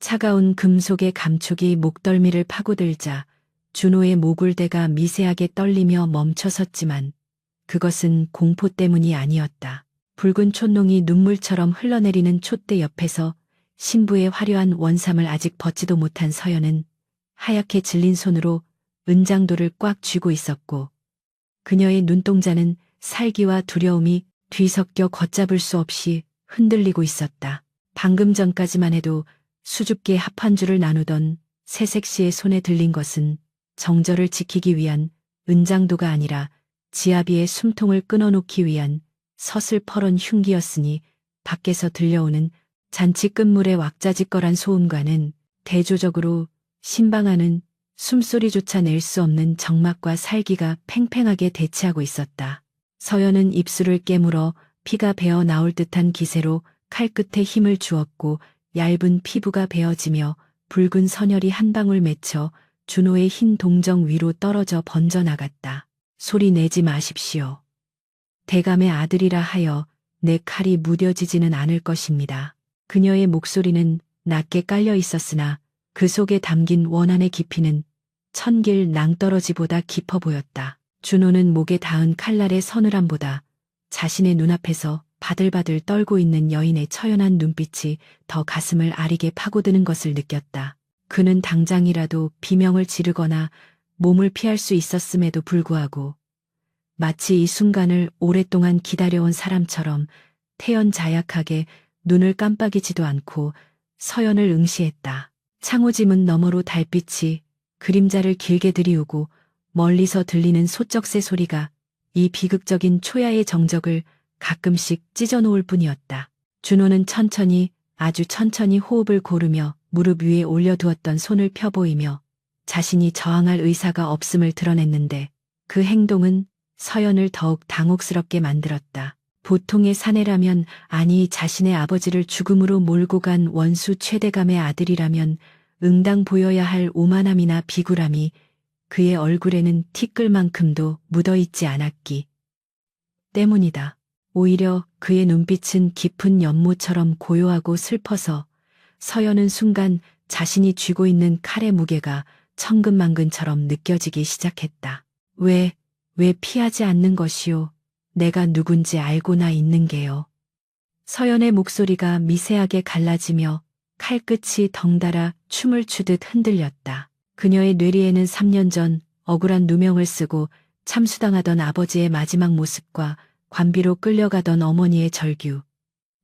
차가운 금속의 감촉이 목덜미를 파고들자 준호의 목울대가 미세하게 떨리며 멈춰섰지만 그것은 공포 때문이 아니었다. 붉은 촛농이 눈물처럼 흘러내리는 촛대 옆에서 신부의 화려한 원삼을 아직 벗지도 못한 서연은 하얗게 질린 손으로 은장도를 꽉 쥐고 있었고 그녀의 눈동자는 살기와 두려움이 뒤섞여 걷잡을 수 없이 흔들리고 있었다. 방금 전까지만 해도 수줍게 합 한 줄을 나누던 새색 씨의 손에 들린 것은 정절을 지키기 위한 은장도가 아니라 지아비의 숨통을 끊어놓기 위한 서슬퍼런 흉기였으니 밖에서 들려오는 잔치 끝물의 왁자지껄한 소음과는 대조적으로 신방하는 숨소리조차 낼 수 없는 정막과 살기가 팽팽하게 대치하고 있었다. 서연은 입술을 깨물어 피가 배어 나올 듯한 기세로 칼끝에 힘을 주었고 얇은 피부가 베어지며 붉은 선혈이 한 방울 맺혀 준호의 흰 동정 위로 떨어져 번져나갔다. 소리 내지 마십시오. 대감의 아들이라 하여 내 칼이 무뎌지지는 않을 것입니다. 그녀의 목소리는 낮게 깔려 있었으나 그 속에 담긴 원한의 깊이는 천길 낭떠러지보다 깊어 보였다. 준호는 목에 닿은 칼날의 서늘함보다 자신의 눈앞에서 바들바들 떨고 있는 여인의 처연한 눈빛이 더 가슴을 아리게 파고드는 것을 느꼈다. 그는 당장이라도 비명을 지르거나 몸을 피할 수 있었음에도 불구하고 마치 이 순간을 오랫동안 기다려온 사람처럼 태연자약하게 눈을 깜빡이지도 않고 서연을 응시했다. 창호지문 너머로 달빛이 그림자를 길게 들이우고 멀리서 들리는 소쩍새 소리가 이 비극적인 초야의 정적을 가끔씩 찢어놓을 뿐이었다. 준호는 천천히 아주 천천히 호흡을 고르며 무릎 위에 올려두었던 손을 펴보이며 자신이 저항할 의사가 없음을 드러냈는데 그 행동은 서연을 더욱 당혹스럽게 만들었다. 보통의 사내라면, 아니 자신의 아버지를 죽음으로 몰고 간 원수 최대감의 아들이라면 응당 보여야 할 오만함이나 비굴함이 그의 얼굴에는 티끌만큼도 묻어있지 않았기 때문이다. 오히려 그의 눈빛은 깊은 연못처럼 고요하고 슬퍼서 서연은 순간 자신이 쥐고 있는 칼의 무게가 천근만근처럼 느껴지기 시작했다. 왜 피하지 않는 것이오? 내가 누군지 알고나 있는 게요. 서연의 목소리가 미세하게 갈라지며 칼끝이 덩달아 춤을 추듯 흔들렸다. 그녀의 뇌리에는 3년 전 억울한 누명을 쓰고 참수당하던 아버지의 마지막 모습과 관비로 끌려가던 어머니의 절규,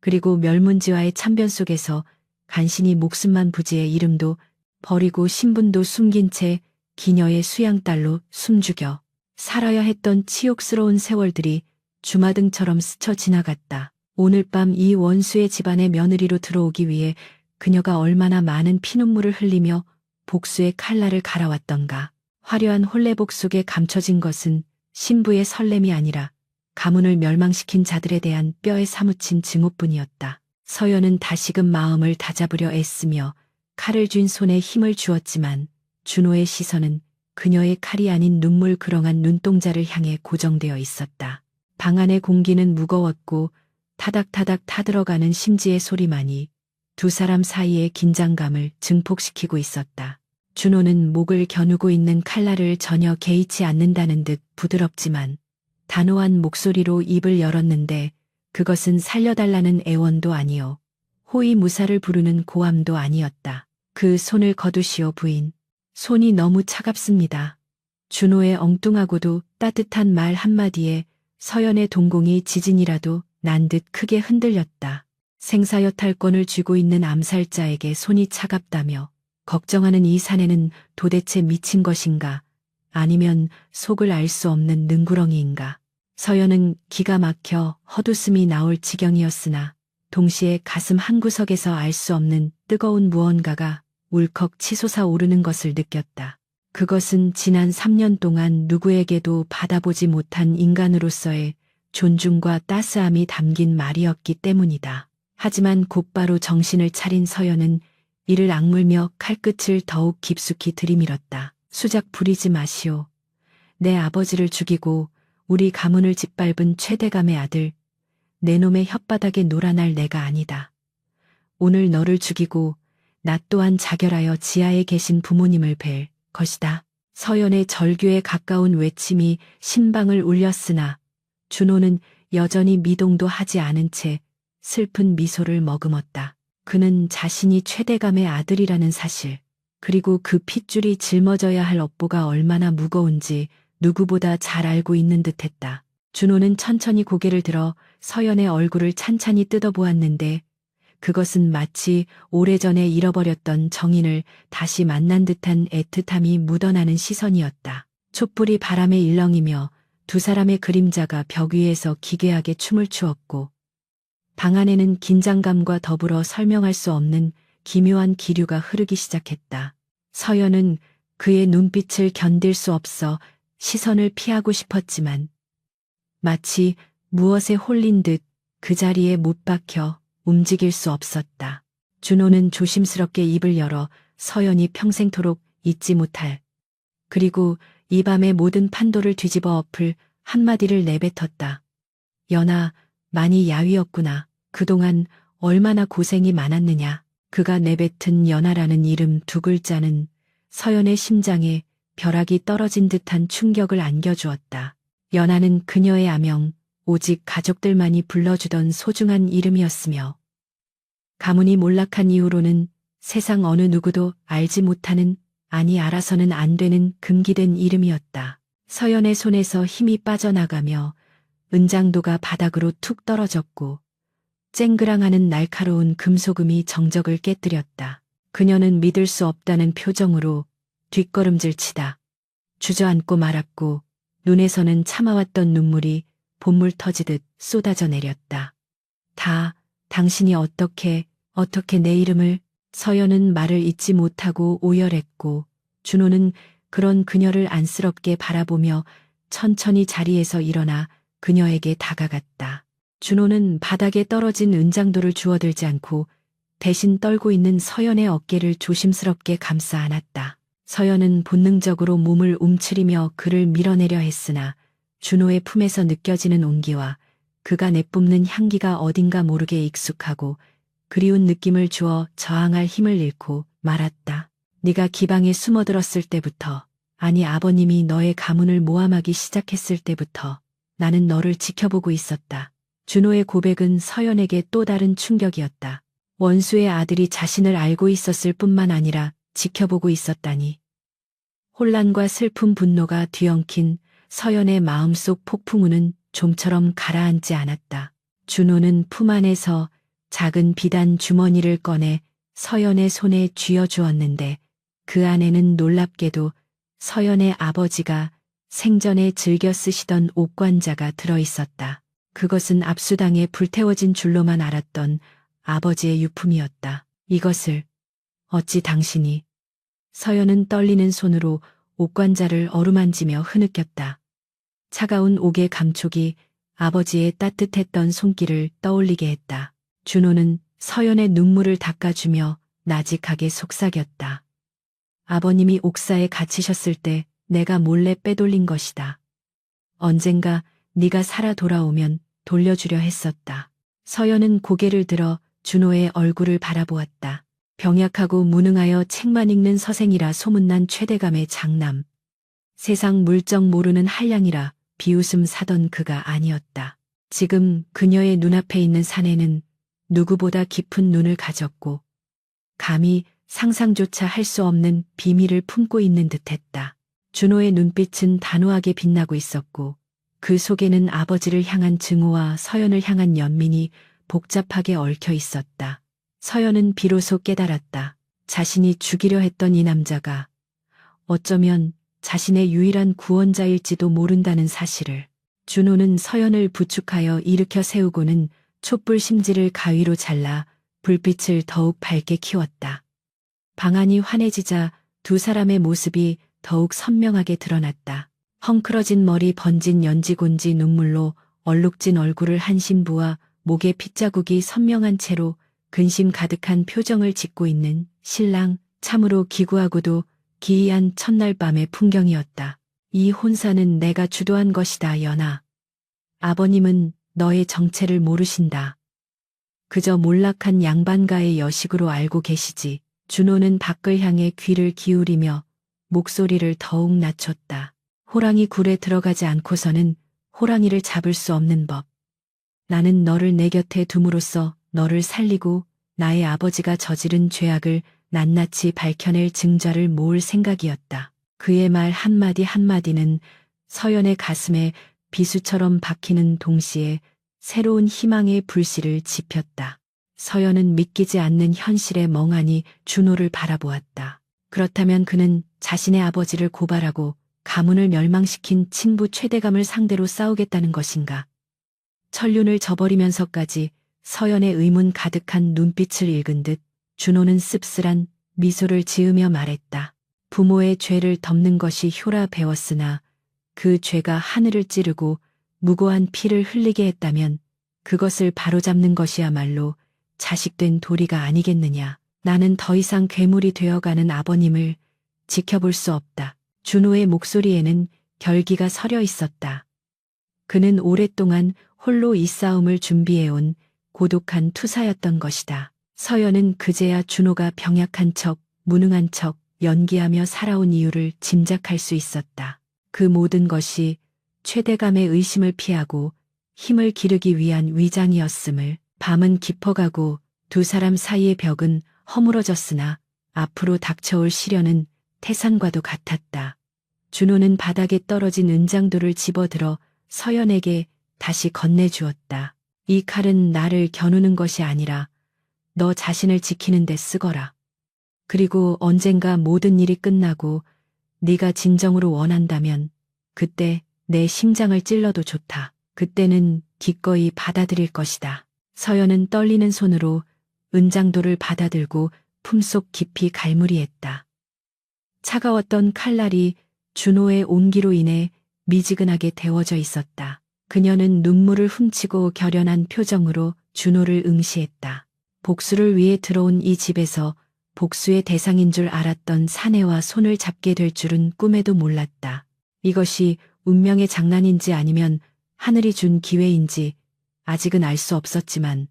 그리고 멸문지와의 참변 속에서 간신히 목숨만 부지해 이름도 버리고 신분도 숨긴 채 기녀의 수양딸로 숨죽여 살아야 했던 치욕스러운 세월들이 주마등처럼 스쳐 지나갔다. 오늘 밤 이 원수의 집안에 며느리로 들어오기 위해 그녀가 얼마나 많은 피눈물을 흘리며 복수의 칼날을 갈아왔던가. 화려한 홀레복 속에 감춰진 것은 신부의 설렘이 아니라 가문을 멸망시킨 자들에 대한 뼈에 사무친 증오뿐이었다. 서연은 다시금 마음을 다잡으려 애쓰며 칼을 쥔 손에 힘을 주었지만 준호의 시선은 그녀의 칼이 아닌 눈물 그렁한 눈동자를 향해 고정되어 있었다. 방 안의 공기는 무거웠고 타닥타닥 타들어가는 심지의 소리만이 두 사람 사이의 긴장감을 증폭시키고 있었다. 준호는 목을 겨누고 있는 칼날을 전혀 개의치 않는다는 듯 부드럽지만 단호한 목소리로 입을 열었는데 그것은 살려달라는 애원도 아니요 호위무사를 부르는 고함도 아니었다. 그 손을 거두시오 부인. 손이 너무 차갑습니다. 준호의 엉뚱하고도 따뜻한 말 한마디에 서연의 동공이 지진이라도 난 듯 크게 흔들렸다. 생사여탈권을 쥐고 있는 암살자에게 손이 차갑다며 걱정하는 이 사내는 도대체 미친 것인가, 아니면 속을 알 수 없는 능구렁이인가. 서연은 기가 막혀 헛웃음이 나올 지경이었으나 동시에 가슴 한구석에서 알 수 없는 뜨거운 무언가가 울컥 치솟아 오르는 것을 느꼈다. 그것은 지난 3년 동안 누구에게도 받아보지 못한 인간으로서의 존중과 따스함이 담긴 말이었기 때문이다. 하지만 곧바로 정신을 차린 서연은 이를 악물며 칼끝을 더욱 깊숙이 들이밀었다. 수작 부리지 마시오. 내 아버지를 죽이고 우리 가문을 짓밟은 최대감의 아들, 내 놈의 혓바닥에 놀아날 내가 아니다. 오늘 너를 죽이고 나 또한 자결하여 지하에 계신 부모님을 뵐 것이다. 서연의 절규에 가까운 외침이 심방을 울렸으나 준호는 여전히 미동도 하지 않은 채 슬픈 미소를 머금었다. 그는 자신이 최대감의 아들이라는 사실, 그리고 그 핏줄이 짊어져야 할 업보가 얼마나 무거운지 누구보다 잘 알고 있는 듯했다. 준호는 천천히 고개를 들어 서연의 얼굴을 찬찬히 뜯어보았는데 그것은 마치 오래전에 잃어버렸던 정인을 다시 만난 듯한 애틋함이 묻어나는 시선이었다. 촛불이 바람에 일렁이며 두 사람의 그림자가 벽 위에서 기괴하게 춤을 추었고 방 안에는 긴장감과 더불어 설명할 수 없는 기묘한 기류가 흐르기 시작했다. 서연은 그의 눈빛을 견딜 수 없어 시선을 피하고 싶었지만 마치 무엇에 홀린 듯 그 자리에 못 박혀 움직일 수 없었다. 준호는 조심스럽게 입을 열어 서연이 평생토록 잊지 못할, 그리고 이 밤의 모든 판도를 뒤집어 엎을 한마디를 내뱉었다. 연아, 많이 야위었구나. 그동안 얼마나 고생이 많았느냐. 그가 내뱉은 연아라는 이름 두 글자는 서연의 심장에 벼락이 떨어진 듯한 충격을 안겨주었다. 연아는 그녀의 아명, 오직 가족들만이 불러주던 소중한 이름이었으며 가문이 몰락한 이후로는 세상 어느 누구도 알지 못하는, 아니 알아서는 안 되는 금기된 이름이었다. 서연의 손에서 힘이 빠져나가며 은장도가 바닥으로 툭 떨어졌고 쨍그랑하는 날카로운 금소금이 정적을 깨뜨렸다. 그녀는 믿을 수 없다는 표정으로 뒷걸음질 치다 주저앉고 말았고 눈에서는 참아왔던 눈물이 본물 터지듯 쏟아져 내렸다. 다 당신이 어떻게 내 이름을. 서연은 말을 잇지 못하고 오열했고 준호는 그런 그녀를 안쓰럽게 바라보며 천천히 자리에서 일어나 그녀에게 다가갔다. 준호는 바닥에 떨어진 은장도를 주워들지 않고 대신 떨고 있는 서연의 어깨를 조심스럽게 감싸 안았다. 서연은 본능적으로 몸을 움츠리며 그를 밀어내려 했으나 준호의 품에서 느껴지는 온기와 그가 내뿜는 향기가 어딘가 모르게 익숙하고 그리운 느낌을 주어 저항할 힘을 잃고 말았다. 네가 기방에 숨어들었을 때부터, 아니 아버님이 너의 가문을 모함하기 시작했을 때부터 나는 너를 지켜보고 있었다. 준호의 고백은 서연에게 또 다른 충격이었다. 원수의 아들이 자신을 알고 있었을 뿐만 아니라 지켜보고 있었다니. 혼란과 슬픈 분노가 뒤엉킨 서연의 마음속 폭풍우는 좀처럼 가라앉지 않았다. 준호는 품 안에서 작은 비단 주머니를 꺼내 서연의 손에 쥐어주었는데 그 안에는 놀랍게도 서연의 아버지가 생전에 즐겨 쓰시던 옷관자가 들어있었다. 그것은 압수당해 불태워진 줄로만 알았던 아버지의 유품이었다. 이것을 어찌 당신이. 서연은 떨리는 손으로 옷관자를 어루만지며 흐느꼈다. 차가운 옥의 감촉이 아버지의 따뜻했던 손길을 떠올리게 했다. 준호는 서연의 눈물을 닦아주며 나직하게 속삭였다. 아버님이 옥사에 갇히셨을 때 내가 몰래 빼돌린 것이다. 언젠가 네가 살아 돌아오면 돌려주려 했었다. 서연은 고개를 들어 준호의 얼굴을 바라보았다. 병약하고 무능하여 책만 읽는 서생이라 소문난 최대감의 장남. 세상 물정 모르는 한량이라 비웃음 사던 그가 아니었다. 지금 그녀의 눈앞에 있는 사내는 누구보다 깊은 눈을 가졌고 감히 상상조차 할 수 없는 비밀을 품고 있는 듯했다. 준호의 눈빛은 단호하게 빛나고 있었고 그 속에는 아버지를 향한 증오와 서연을 향한 연민이 복잡하게 얽혀 있었다. 서연은 비로소 깨달았다. 자신이 죽이려 했던 이 남자가 어쩌면 자신의 유일한 구원자일지도 모른다는 사실을. 준호는 서연을 부축하여 일으켜 세우고는 촛불 심지를 가위로 잘라 불빛을 더욱 밝게 키웠다. 방안이 환해지자 두 사람의 모습이 더욱 선명하게 드러났다. 헝클어진 머리, 번진 연지곤지 눈물로 얼룩진 얼굴을 한신부와 목에 핏자국이 선명한 채로 근심 가득한 표정을 짓고 있는 신랑, 참으로 기구하고도 기이한 첫날 밤의 풍경이었다. 이 혼사는 내가 주도한 것이다, 연아. 아버님은 너의 정체를 모르신다. 그저 몰락한 양반가의 여식으로 알고 계시지. 준호는 밖을 향해 귀를 기울이며 목소리를 더욱 낮췄다. 호랑이 굴에 들어가지 않고서는 호랑이를 잡을 수 없는 법. 나는 너를 내 곁에 둠으로써 너를 살리고 나의 아버지가 저지른 죄악을 낱낱이 밝혀낼 증자를 모을 생각이었다. 그의 말 한마디 한마디는 서연의 가슴에 비수처럼 박히는 동시에 새로운 희망의 불씨를 지폈다. 서연은 믿기지 않는 현실에 멍하니 준호를 바라보았다. 그렇다면 그는 자신의 아버지를 고발하고 가문을 멸망시킨 친부 최대감을 상대로 싸우겠다는 것인가? 천륜을 저버리면서까지 서연의 의문 가득한 눈빛을 읽은 듯 준호는 씁쓸한 미소를 지으며 말했다. 부모의 죄를 덮는 것이 효라 배웠으나 그 죄가 하늘을 찌르고 무고한 피를 흘리게 했다면 그것을 바로잡는 것이야말로 자식된 도리가 아니겠느냐. 나는 더 이상 괴물이 되어가는 아버님을 지켜볼 수 없다. 준호의 목소리에는 결기가 서려 있었다. 그는 오랫동안 홀로 이 싸움을 준비해온 고독한 투사였던 것이다. 서연은 그제야 준호가 병약한 척, 무능한 척, 연기하며 살아온 이유를 짐작할 수 있었다. 그 모든 것이 최대감의 의심을 피하고 힘을 기르기 위한 위장이었음을. 밤은 깊어가고 두 사람 사이의 벽은 허물어졌으나 앞으로 닥쳐올 시련은 태산과도 같았다. 준호는 바닥에 떨어진 은장도를 집어들어 서연에게 다시 건네주었다. 이 칼은 나를 겨누는 것이 아니라 너 자신을 지키는 데 쓰거라. 그리고 언젠가 모든 일이 끝나고 네가 진정으로 원한다면 그때 내 심장을 찔러도 좋다. 그때는 기꺼이 받아들일 것이다. 서연은 떨리는 손으로 은장도를 받아들고 품속 깊이 갈무리했다. 차가웠던 칼날이 준호의 온기로 인해 미지근하게 데워져 있었다. 그녀는 눈물을 훔치고 결연한 표정으로 준호를 응시했다. 복수를 위해 들어온 이 집에서 복수의 대상인 줄 알았던 사내와 손을 잡게 될 줄은 꿈에도 몰랐다. 이것이 운명의 장난인지 아니면 하늘이 준 기회인지 아직은 알 수 없었지만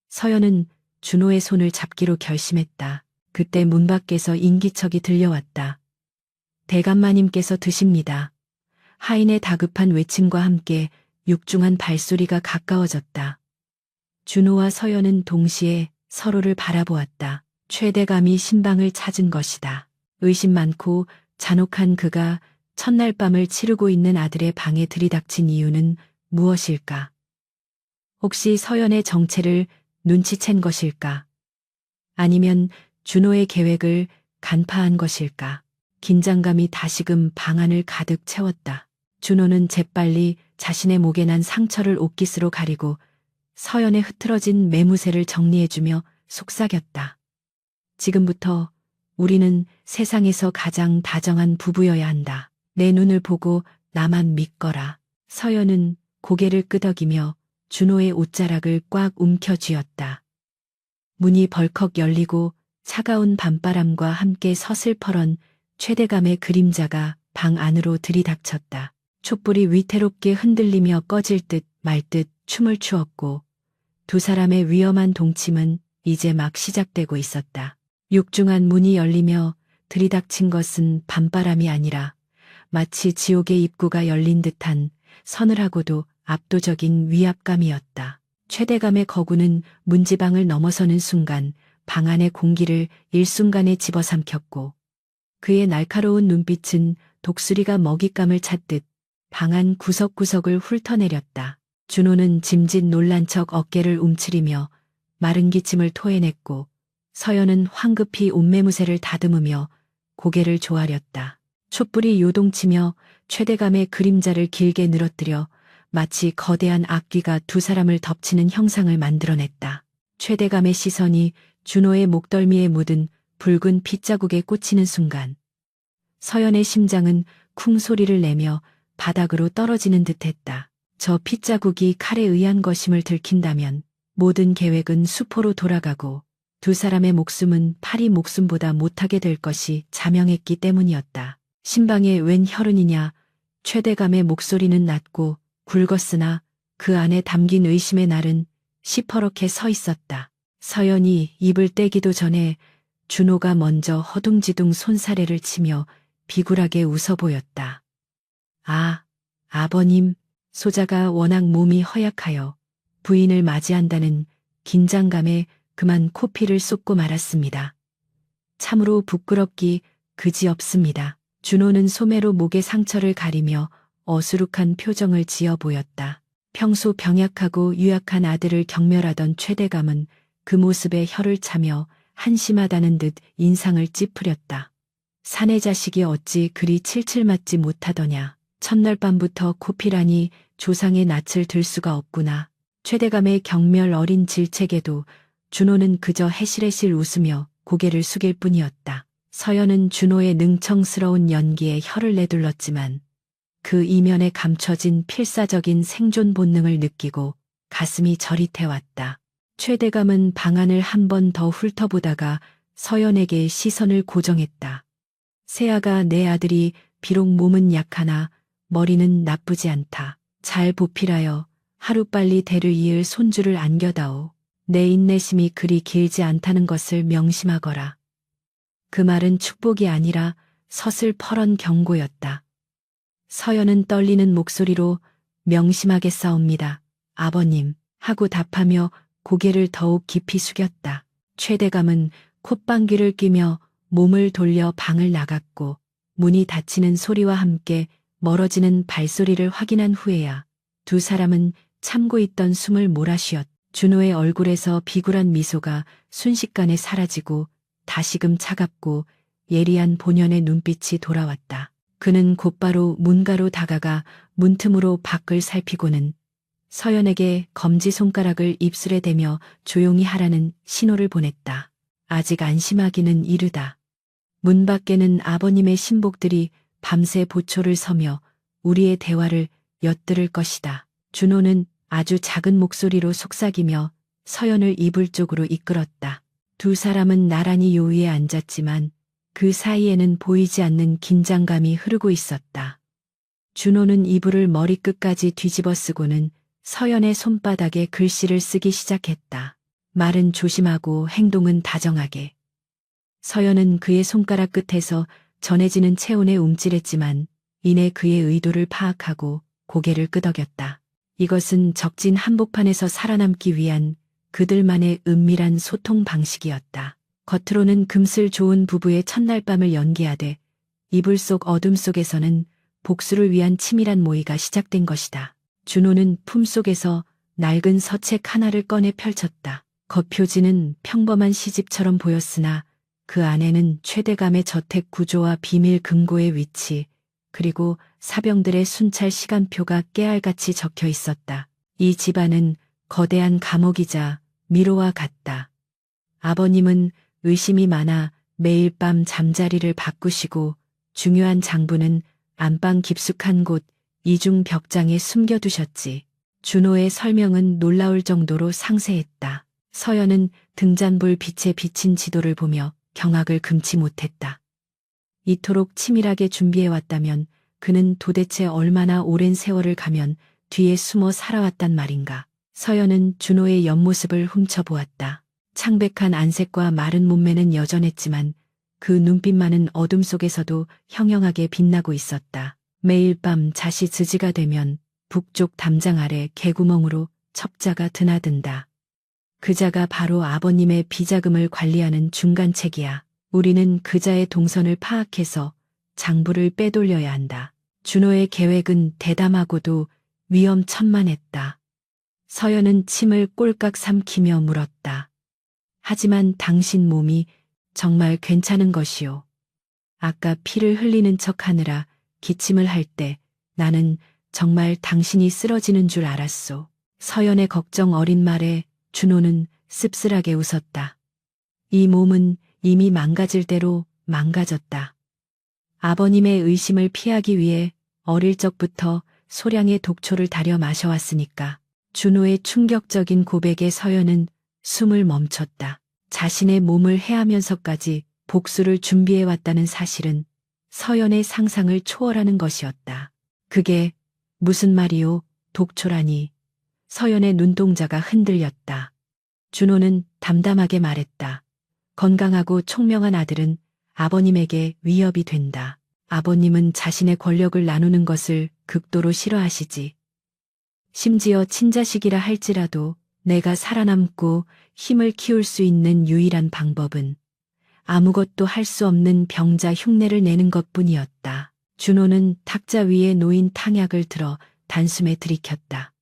서연은 준호의 손을 잡기로 결심했다. 그때 문 밖에서 인기척이 들려왔다. 대감마님께서 드십니다. 하인의 다급한 외침과 함께 육중한 발소리가 가까워졌다. 준호와 서연은 동시에 서로를 바라보았다. 최대감이 신방을 찾은 것이다. 의심 많고 잔혹한 그가 첫날 밤을 치르고 있는 아들의 방에 들이닥친 이유는 무엇일까? 혹시 서연의 정체를 눈치챈 것일까? 아니면 준호의 계획을 간파한 것일까? 긴장감이 다시금 방 안을 가득 채웠다. 준호는 재빨리 자신의 목에 난 상처를 옷깃으로 가리고 서연의 흐트러진 매무새를 정리해주며 속삭였다. 지금부터 우리는 세상에서 가장 다정한 부부여야 한다. 내 눈을 보고 나만 믿거라. 서연은 고개를 끄덕이며 준호의 옷자락을 꽉 움켜쥐었다. 문이 벌컥 열리고 차가운 밤바람과 함께 서슬퍼런 최대감의 그림자가 방 안으로 들이닥쳤다. 촛불이 위태롭게 흔들리며 꺼질 듯 말 듯 춤을 추었고 두 사람의 위험한 동침은 이제 막 시작되고 있었다. 육중한 문이 열리며 들이닥친 것은 밤바람이 아니라 마치 지옥의 입구가 열린 듯한 서늘하고도 압도적인 위압감이었다. 최대감의 거구는 문지방을 넘어서는 순간 방 안의 공기를 일순간에 집어삼켰고 그의 날카로운 눈빛은 독수리가 먹잇감을 찾듯 방 안 구석구석을 훑어내렸다. 준호는 짐짓 놀란 척 어깨를 움츠리며 마른 기침을 토해냈고 서연은 황급히 옷매무새를 다듬으며 고개를 조아렸다. 촛불이 요동치며 최대감의 그림자를 길게 늘어뜨려 마치 거대한 악귀가 두 사람을 덮치는 형상을 만들어냈다. 최대감의 시선이 준호의 목덜미에 묻은 붉은 핏자국에 꽂히는 순간 서연의 심장은 쿵 소리를 내며 바닥으로 떨어지는 듯했다. 저 핏자국이 칼에 의한 것임을 들킨다면 모든 계획은 수포로 돌아가고 두 사람의 목숨은 파리 목숨보다 못하게 될 것이 자명했기 때문이었다. 신방에 웬 혈흔이냐. 최대감의 목소리는 낮고 굵었으나 그 안에 담긴 의심의 날은 시퍼렇게 서 있었다. 서연이 입을 떼기도 전에 준호가 먼저 허둥지둥 손사래를 치며 비굴하게 웃어 보였다. 아, 아버님, 소자가 워낙 몸이 허약하여 부인을 맞이한다는 긴장감에 그만 코피를 쏟고 말았습니다. 참으로 부끄럽기 그지없습니다. 준호는 소매로 목의 상처를 가리며 어수룩한 표정을 지어 보였다. 평소 병약하고 유약한 아들을 경멸하던 최대감은 그 모습에 혀를 차며 한심하다는 듯 인상을 찌푸렸다. 사내 자식이 어찌 그리 칠칠 맞지 못하더냐. 첫날 밤부터 코피라니 조상의 낯을 들 수가 없구나. 최대감의 경멸 어린 질책에도 준호는 그저 해실해실 웃으며 고개를 숙일 뿐이었다. 서연은 준호의 능청스러운 연기에 혀를 내둘렀지만 그 이면에 감춰진 필사적인 생존 본능을 느끼고 가슴이 저릿해왔다. 최대감은 방안을 한 번 더 훑어보다가 서연에게 시선을 고정했다. 세아가 내 아들이 비록 몸은 약하나 머리는 나쁘지 않다. 잘 보필하여 하루빨리 대를 이을 손주를 안겨다오. 내 인내심이 그리 길지 않다는 것을 명심하거라. 그 말은 축복이 아니라 서슬퍼런 경고였다. 서연은 떨리는 목소리로 명심하겠사옵니다. 아버님 하고 답하며 고개를 더욱 깊이 숙였다. 최대감은 콧방귀를 뀌며 몸을 돌려 방을 나갔고 문이 닫히는 소리와 함께 멀어지는 발소리를 확인한 후에야 두 사람은 참고 있던 숨을 몰아쉬었다. 준호의 얼굴에서 비굴한 미소가 순식간에 사라지고 다시금 차갑고 예리한 본연의 눈빛이 돌아왔다. 그는 곧바로 문가로 다가가 문틈으로 밖을 살피고는 서연에게 검지손가락을 입술에 대며 조용히 하라는 신호를 보냈다. 아직 안심하기는 이르다. 문 밖에는 아버님의 신복들이 밤새 보초를 서며 우리의 대화를 엿들을 것이다. 준호는 아주 작은 목소리로 속삭이며 서연을 이불 쪽으로 이끌었다. 두 사람은 나란히 요위에 앉았지만 그 사이에는 보이지 않는 긴장감이 흐르고 있었다. 준호는 이불을 머리끝까지 뒤집어 쓰고는 서연의 손바닥에 글씨를 쓰기 시작했다. 말은 조심하고 행동은 다정하게. 서연은 그의 손가락 끝에서 전해지는 체온에 움찔했지만 이내 그의 의도를 파악하고 고개를 끄덕였다. 이것은 적진 한복판에서 살아남기 위한 그들만의 은밀한 소통 방식이었다. 겉으로는 금슬 좋은 부부의 첫날 밤을 연기하되 이불 속 어둠 속에서는 복수를 위한 치밀한 모의가 시작된 것이다. 준호는 품속에서 낡은 서책 하나를 꺼내 펼쳤다. 겉표지는 평범한 시집처럼 보였으나 그 안에는 최대감의 저택 구조와 비밀 금고의 위치, 그리고 사병들의 순찰 시간표가 깨알같이 적혀 있었다. 이 집안은 거대한 감옥이자 미로와 같다. 아버님은 의심이 많아 매일 밤 잠자리를 바꾸시고 중요한 장부는 안방 깊숙한 곳 이중 벽장에 숨겨두셨지. 준호의 설명은 놀라울 정도로 상세했다. 서연은 등잔불 빛에 비친 지도를 보며 경악을 금치 못했다. 이토록 치밀하게 준비해왔다면 그는 도대체 얼마나 오랜 세월을 가면 뒤에 숨어 살아왔단 말인가. 서연은 준호의 옆모습을 훔쳐보았다. 창백한 안색과 마른 몸매는 여전했지만 그 눈빛만은 어둠 속에서도 형형하게 빛나고 있었다. 매일 밤 자시 지지가 되면 북쪽 담장 아래 개구멍으로 첩자가 드나든다. 그자가 바로 아버님의 비자금을 관리하는 중간책이야. 우리는 그자의 동선을 파악해서 장부를 빼돌려야 한다. 준호의 계획은 대담하고도 위험천만했다. 서연은 침을 꼴깍 삼키며 물었다. 하지만 당신 몸이 정말 괜찮은 것이오. 아까 피를 흘리는 척하느라 기침을 할 때 나는 정말 당신이 쓰러지는 줄 알았소. 서연의 걱정 어린 말에 준호는 씁쓸하게 웃었다. 이 몸은 이미 망가질 대로 망가졌다. 아버님의 의심을 피하기 위해 어릴 적부터 소량의 독초를 다려 마셔왔으니까. 준호의 충격적인 고백에 서연은 숨을 멈췄다. 자신의 몸을 해하면서까지 복수를 준비해왔다는 사실은 서연의 상상을 초월하는 것이었다. 그게 무슨 말이오, 독초라니. 서연의 눈동자가 흔들렸다. 준호는 담담하게 말했다. 건강하고 총명한 아들은 아버님에게 위협이 된다. 아버님은 자신의 권력을 나누는 것을 극도로 싫어하시지. 심지어 친자식이라 할지라도 내가 살아남고 힘을 키울 수 있는 유일한 방법은 아무것도 할 수 없는 병자 흉내를 내는 것뿐이었다. 준호는 탁자 위에 놓인 탕약을 들어 단숨에 들이켰다.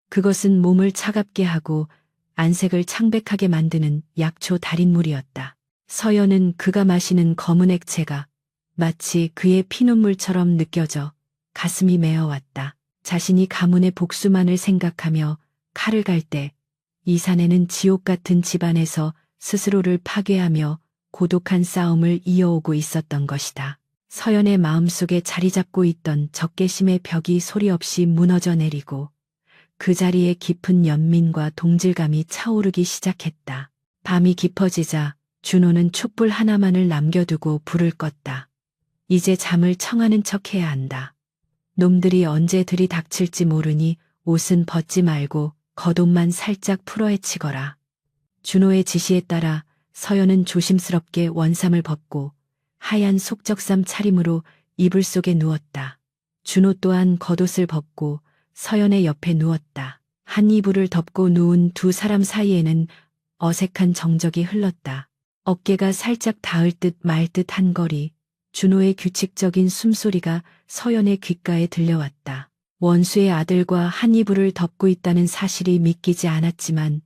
그것은 몸을 차갑게 하고 안색을 창백하게 만드는 약초 달인물이었다. 서연은 그가 마시는 검은 액체가 마치 그의 피눈물처럼 느껴져 가슴이 메어왔다. 자신이 가문의 복수만을 생각하며 칼을 갈 때 이 사내는 지옥 같은 집안에서 스스로를 파괴하며 고독한 싸움을 이어오고 있었던 것이다. 서연의 마음속에 자리 잡고 있던 적개심의 벽이 소리 없이 무너져 내리고 그 자리에 깊은 연민과 동질감이 차오르기 시작했다. 밤이 깊어지자 준호는 촛불 하나만을 남겨두고 불을 껐다. 이제 잠을 청하는 척해야 한다. 놈들이 언제 들이닥칠지 모르니 옷은 벗지 말고 겉옷만 살짝 풀어헤치거라. 준호의 지시에 따라 서연은 조심스럽게 원삼을 벗고 하얀 속적삼 차림으로 이불 속에 누웠다. 준호 또한 겉옷을 벗고 서연의 옆에 누웠다. 한 이불을 덮고 누운 두 사람 사이에는 어색한 정적이 흘렀다. 어깨가 살짝 닿을 듯 말 듯 한 거리, 준호의 규칙적인 숨소리가 서연의 귓가에 들려왔다. 원수의 아들과 한 이불을 덮고 있다는 사실이 믿기지 않았지만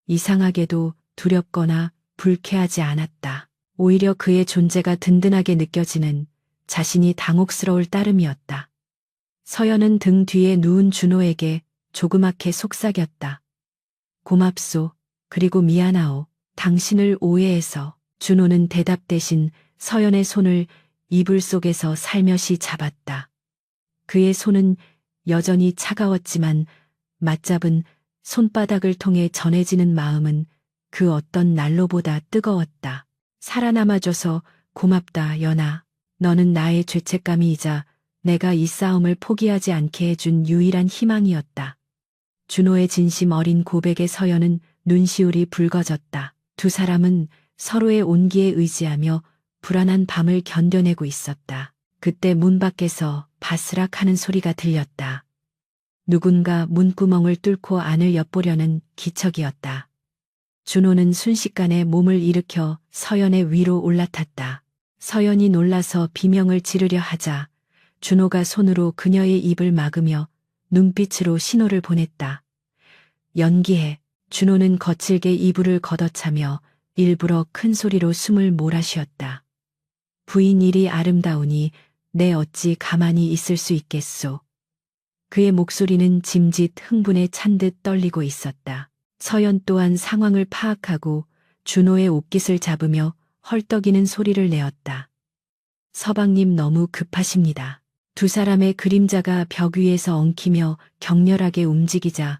이상하게도 두렵거나 불쾌하지 않았다. 오히려 그의 존재가 든든하게 느껴지는 자신이 당혹스러울 따름이었다. 서연은 등 뒤에 누운 준호에게 조그맣게 속삭였다. 고맙소. 그리고 미안하오. 당신을 오해해서. 준호는 대답 대신 서연의 손을 이불 속에서 살며시 잡았다. 그의 손은 여전히 차가웠지만 맞잡은 손바닥을 통해 전해지는 마음은 그 어떤 난로보다 뜨거웠다. 살아남아줘서 고맙다, 연아. 너는 나의 죄책감이자 내가 이 싸움을 포기하지 않게 해준 유일한 희망이었다. 준호의 진심 어린 고백에 서연은 눈시울이 붉어졌다. 두 사람은 서로의 온기에 의지하며 불안한 밤을 견뎌내고 있었다. 그때 문 밖에서 바스락 하는 소리가 들렸다. 누군가 문구멍을 뚫고 안을 엿보려는 기척이었다. 준호는 순식간에 몸을 일으켜 서연의 위로 올라탔다. 서연이 놀라서 비명을 지르려 하자 준호가 손으로 그녀의 입을 막으며 눈빛으로 신호를 보냈다. 연기해. 준호는 거칠게 이불을 걷어차며 일부러 큰 소리로 숨을 몰아쉬었다. 부인 일이 아름다우니 내 어찌 가만히 있을 수 있겠소. 그의 목소리는 짐짓 흥분에 찬 듯 떨리고 있었다. 서연 또한 상황을 파악하고 준호의 옷깃을 잡으며 헐떡이는 소리를 내었다. 서방님 너무 급하십니다. 두 사람의 그림자가 벽 위에서 엉키며 격렬하게 움직이자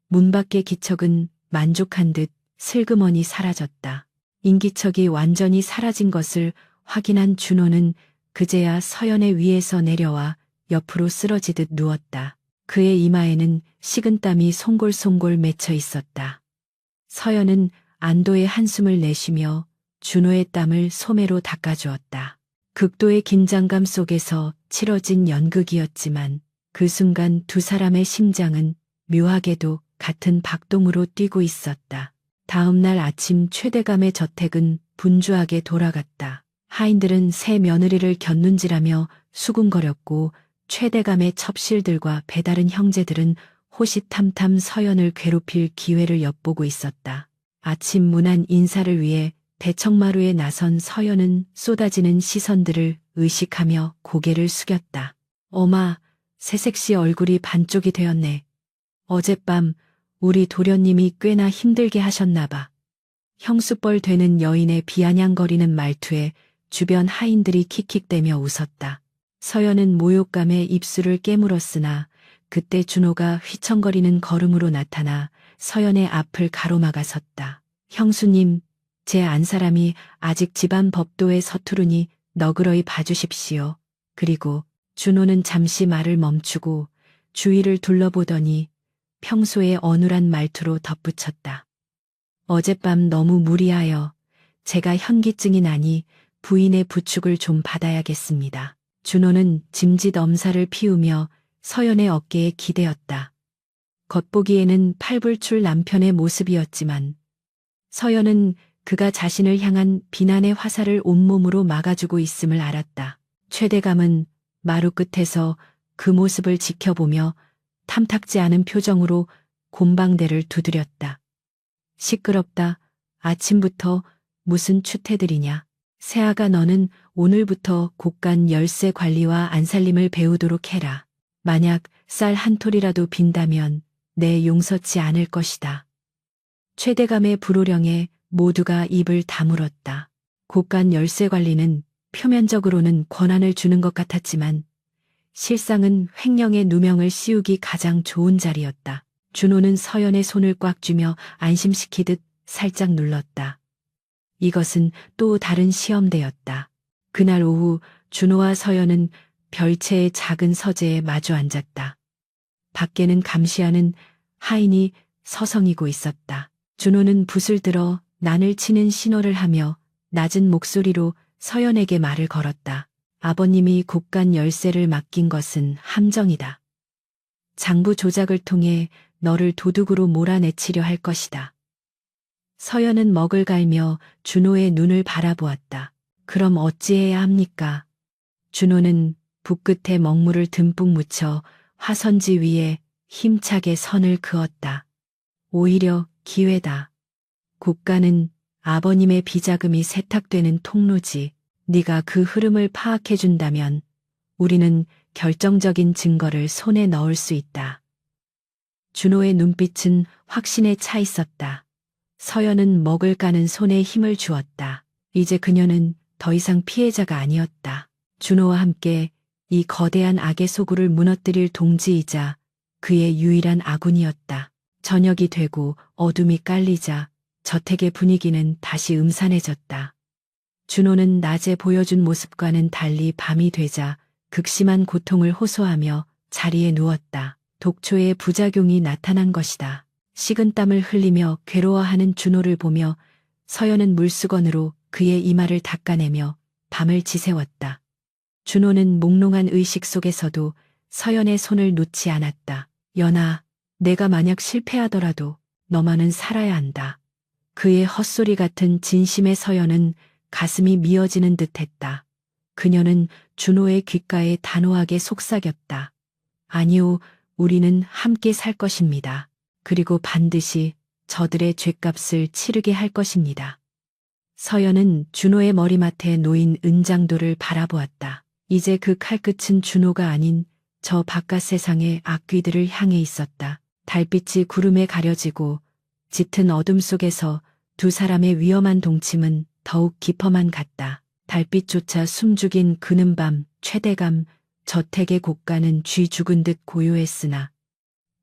문 밖의 기척은 만족한 듯 슬그머니 사라졌다. 인기척이 완전히 사라진 것을 확인한 준호는 그제야 서연의 위에서 내려와 옆으로 쓰러지듯 누웠다. 그의 이마에는 식은땀이 송골송골 맺혀 있었다. 서연은 안도의 한숨을 내쉬며 준호의 땀을 소매로 닦아주었다. 극도의 긴장감 속에서 치러진 연극이었지만 그 순간 두 사람의 심장은 묘하게도 같은 박동으로 뛰고 있었다. 다음 날 아침 최대감의 저택은 분주하게 돌아갔다. 하인들은 새 며느리를 곁눈질하며 수군거렸고 최대감의 첩실들과 배다른 형제들은 호시탐탐 서연을 괴롭힐 기회를 엿보고 있었다. 아침 문안 인사를 위해 대청마루에 나선 서연은 쏟아지는 시선들을 의식하며 고개를 숙였다. 어마, 새색시 얼굴이 반쪽이 되었네. 어젯밤 우리 도련님이 꽤나 힘들게 하셨나 봐. 형수뻘 되는 여인의 비아냥거리는 말투에 주변 하인들이 킥킥대며 웃었다. 서연은 모욕감에 입술을 깨물었으나 그때 준호가 휘청거리는 걸음으로 나타나 서연의 앞을 가로막아 섰다. 형수님, 제 안사람이 아직 집안 법도에 서투르니 너그러이 봐주십시오. 그리고 준호는 잠시 말을 멈추고 주위를 둘러보더니 평소의 어눌한 말투로 덧붙였다. 어젯밤 너무 무리하여 제가 현기증이 나니 부인의 부축을 좀 받아야겠습니다. 준호는 짐짓 엄살을 피우며 서연의 어깨에 기대었다. 겉보기에는 팔불출 남편의 모습이었지만 서연은 그가 자신을 향한 비난의 화살을 온몸으로 막아주고 있음을 알았다. 최대감은 마루 끝에서 그 모습을 지켜보며 탐탁지 않은 표정으로 곰방대를 두드렸다. 시끄럽다. 아침부터 무슨 추태들이냐. 새아가 너는 오늘부터 곳간 열쇠 관리와 안살림을 배우도록 해라. 만약 쌀 한 톨이라도 빈다면 내 용서치 않을 것이다. 최대감의 불호령에 모두가 입을 다물었다. 곳간 열쇠 관리는 표면적으로는 권한을 주는 것 같았지만 실상은 횡령의 누명을 씌우기 가장 좋은 자리였다. 준호는 서연의 손을 꽉 쥐며 안심시키듯 살짝 눌렀다. 이것은 또 다른 시험대였다. 그날 오후 준호와 서연은 별채의 작은 서재에 마주 앉았다. 밖에는 감시하는 하인이 서성이고 있었다. 준호는 붓을 들어 난을 치는 신호를 하며 낮은 목소리로 서연에게 말을 걸었다. 아버님이 곳간 열쇠를 맡긴 것은 함정이다. 장부 조작을 통해 너를 도둑으로 몰아내치려 할 것이다. 서연은 먹을 갈며 준호의 눈을 바라보았다. 그럼 어찌해야 합니까? 준호는 붓끝에 먹물을 듬뿍 묻혀 화선지 위에 힘차게 선을 그었다. 오히려 기회다. 곳간은 아버님의 비자금이 세탁되는 통로지. 네가 그 흐름을 파악해준다면 우리는 결정적인 증거를 손에 넣을 수 있다. 준호의 눈빛은 확신에 차 있었다. 서연은 먹을 까는 손에 힘을 주었다. 이제 그녀는 더 이상 피해자가 아니었다. 준호와 함께 이 거대한 악의 소굴을 무너뜨릴 동지이자 그의 유일한 아군이었다. 저녁이 되고 어둠이 깔리자 저택의 분위기는 다시 음산해졌다. 준호는 낮에 보여준 모습과는 달리 밤이 되자 극심한 고통을 호소하며 자리에 누웠다. 독초의 부작용이 나타난 것이다. 식은땀을 흘리며 괴로워하는 준호를 보며 서연은 물수건으로 그의 이마를 닦아내며 밤을 지새웠다. 준호는 몽롱한 의식 속에서도 서연의 손을 놓지 않았다. 연아, 내가 만약 실패하더라도 너만은 살아야 한다. 그의 헛소리 같은 진심의 서연은 가슴이 미어지는 듯했다. 그녀는 준호의 귓가에 단호하게 속삭였다. 아니요, 우리는 함께 살 것입니다. 그리고 반드시 저들의 죗값을 치르게 할 것입니다. 서연은 준호의 머리맡에 놓인 은장도를 바라보았다. 이제 그 칼끝은 준호가 아닌 저 바깥 세상의 악귀들을 향해 있었다. 달빛이 구름에 가려지고 짙은 어둠 속에서 두 사람의 위험한 동침은 더욱 깊어만 갔다. 달빛조차 숨죽인 그는 밤 최대감 저택의 곳간은 쥐 죽은 듯 고요했으나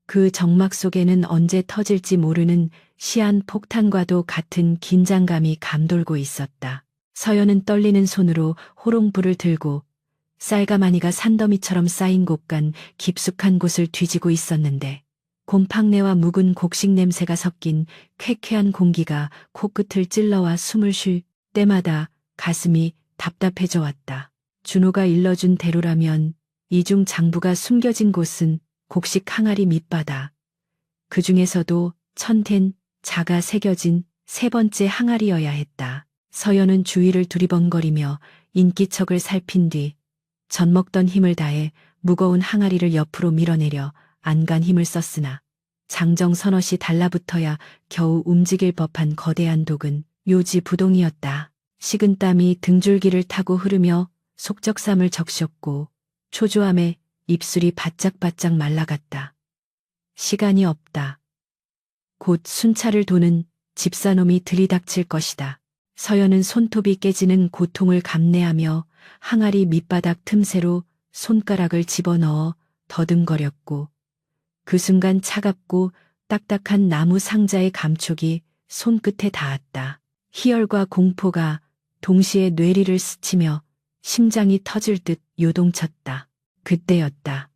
그 정막 속에는 언제 터질지 모르는 시한 폭탄과도 같은 긴장감이 감돌고 있었다. 서연은 떨리는 손으로 호롱불을 들고 쌀가마니가 산더미처럼 쌓인 곳간 깊숙한 곳을 뒤지고 있었는데 곰팡내와 묵은 곡식 냄새가 섞인 쾌쾌한 공기가 코끝을 찔러와 숨을 쉴 때마다 가슴이 답답해져 왔다. 준호가 일러준 대로라면 이중 장부가 숨겨진 곳은 곡식 항아리 밑바닥. 그 중에서도 천텐 자가 새겨진 세 번째 항아리여야 했다. 서연은 주위를 두리번거리며 인기척을 살핀 뒤 젖먹던 힘을 다해 무거운 항아리를 옆으로 밀어내려 안간 힘을 썼으나 장정 서너시 달라붙어야 겨우 움직일 법한 거대한 독은 요지부동이었다. 식은땀이 등줄기를 타고 흐르며 속적삼을 적셨고 초조함에 입술이 바짝바짝 말라갔다. 시간이 없다. 곧 순찰을 도는 집사놈이 들이닥칠 것이다. 서연은 손톱이 깨지는 고통을 감내하며 항아리 밑바닥 틈새로 손가락을 집어넣어 더듬거렸고 그 순간 차갑고 딱딱한 나무 상자의 감촉이 손끝에 닿았다. 희열과 공포가 동시에 뇌리를 스치며 심장이 터질 듯 요동쳤다. 그때였다.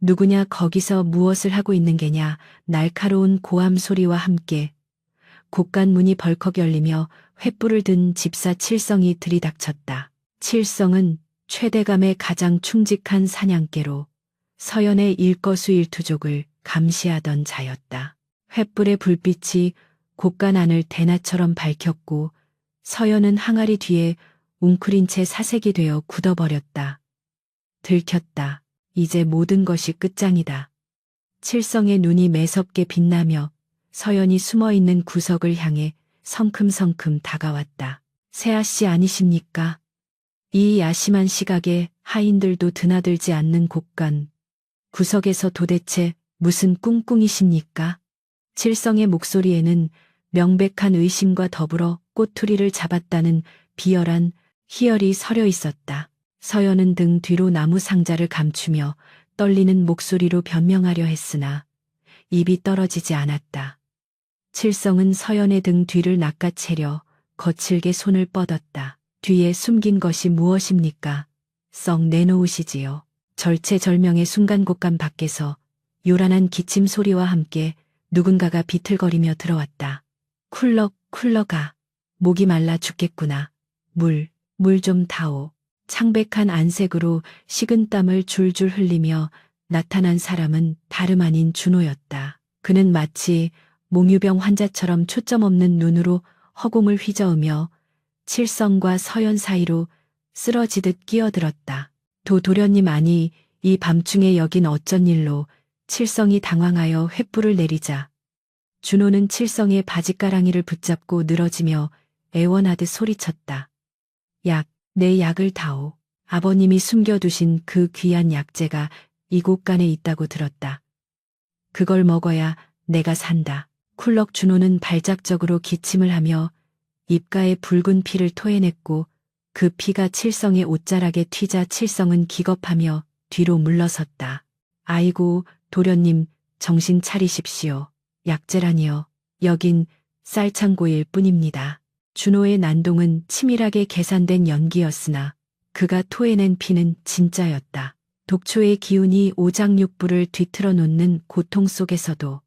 누구냐 거기서 무엇을 하고 있는 게냐 날카로운 고함 소리와 함께 곳간 문이 벌컥 열리며 횃불을 든 집사 칠성이 들이닥쳤다. 칠성은 최대감의 가장 충직한 사냥개로 서연의 일거수일투족을 감시하던 자였다. 횃불의 불빛이 곳간 안을 대낮처럼 밝혔고 서연은 항아리 뒤에 웅크린 채 사색이 되어 굳어버렸다. 들켰다. 이제 모든 것이 끝장이다. 칠성의 눈이 매섭게 빛나며 서연이 숨어있는 구석을 향해 성큼성큼 다가왔다. 세아씨 아니십니까? 이 야심한 시각에 하인들도 드나들지 않는 곳간 구석에서 도대체 무슨 꿍꿍이십니까? 칠성의 목소리에는 명백한 의심과 더불어 꼬투리를 잡았다는 비열한 희열이 서려 있었다. 서연은 등 뒤로 나무 상자를 감추며 떨리는 목소리로 변명하려 했으나 입이 떨어지지 않았다. 칠성은 서연의 등 뒤를 낚아채려 거칠게 손을 뻗었다. 뒤에 숨긴 것이 무엇입니까? 썩 내놓으시지요. 절체절명의 순간 곳간 밖에서 요란한 기침 소리와 함께 누군가가 비틀거리며 들어왔다. 쿨럭쿨럭아. 목이 말라 죽겠구나. 물 좀 다오. 창백한 안색으로 식은땀을 줄줄 흘리며 나타난 사람은 다름 아닌 준호였다. 그는 마치 몽유병 환자처럼 초점 없는 눈으로 허공을 휘저으며 칠성과 서연 사이로 쓰러지듯 끼어들었다. 도련님 아니 이 밤중에 여긴 어쩐 일로. 칠성이 당황하여 횃불을 내리자 준호는 칠성의 바지가랑이를 붙잡고 늘어지며 애원하듯 소리쳤다. 내 약을 다오. 아버님이 숨겨두신 그 귀한 약재가 이곳간에 있다고 들었다. 그걸 먹어야 내가 산다. 쿨럭 준호는 발작적으로 기침을 하며 입가에 붉은 피를 토해냈고 그 피가 칠성의 옷자락에 튀자 칠성은 기겁하며 뒤로 물러섰다. 아이고 도련님 정신 차리십시오. 약재라니요. 여긴 쌀창고일 뿐입니다. 준호의 난동은 치밀하게 계산된 연기였으나 그가 토해낸 피는 진짜였다. 독초의 기운이 오장육부를 뒤틀어 놓는 고통 속에서도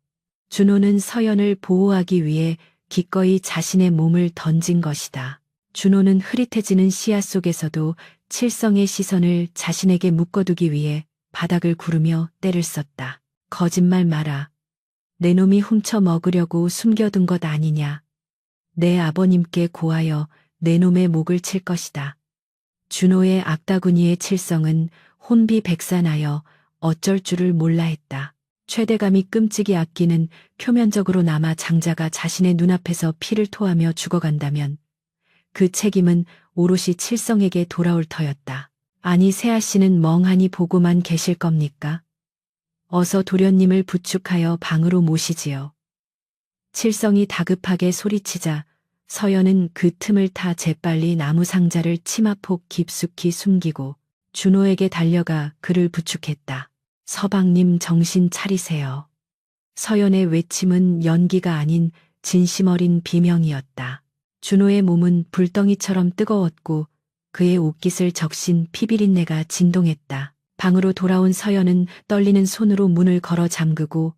준호는 서연을 보호하기 위해 기꺼이 자신의 몸을 던진 것이다. 준호는 흐릿해지는 시야 속에서도 칠성의 시선을 자신에게 묶어두기 위해 바닥을 구르며 때를 썼다. 거짓말 마라. 내 놈이 훔쳐 먹으려고 숨겨둔 것 아니냐. 내 아버님께 고하여 내 놈의 목을 칠 것이다. 준호의 악다구니의 칠성은 혼비백산하여 어쩔 줄을 몰라 했다. 최대감이 끔찍이 아끼는 표면적으로나마 장자가 자신의 눈앞에서 피를 토하며 죽어간다면 그 책임은 오롯이 칠성에게 돌아올 터였다. 아니 세아씨는 멍하니 보고만 계실 겁니까? 어서 도련님을 부축하여 방으로 모시지요. 칠성이 다급하게 소리치자 서연은 그 틈을 타 재빨리 나무 상자를 치마폭 깊숙이 숨기고 준호에게 달려가 그를 부축했다. 서방님 정신 차리세요. 서연의 외침은 연기가 아닌 진심 어린 비명이었다. 준호의 몸은 불덩이처럼 뜨거웠고 그의 옷깃을 적신 피비린내가 진동했다. 방으로 돌아온 서연은 떨리는 손으로 문을 걸어 잠그고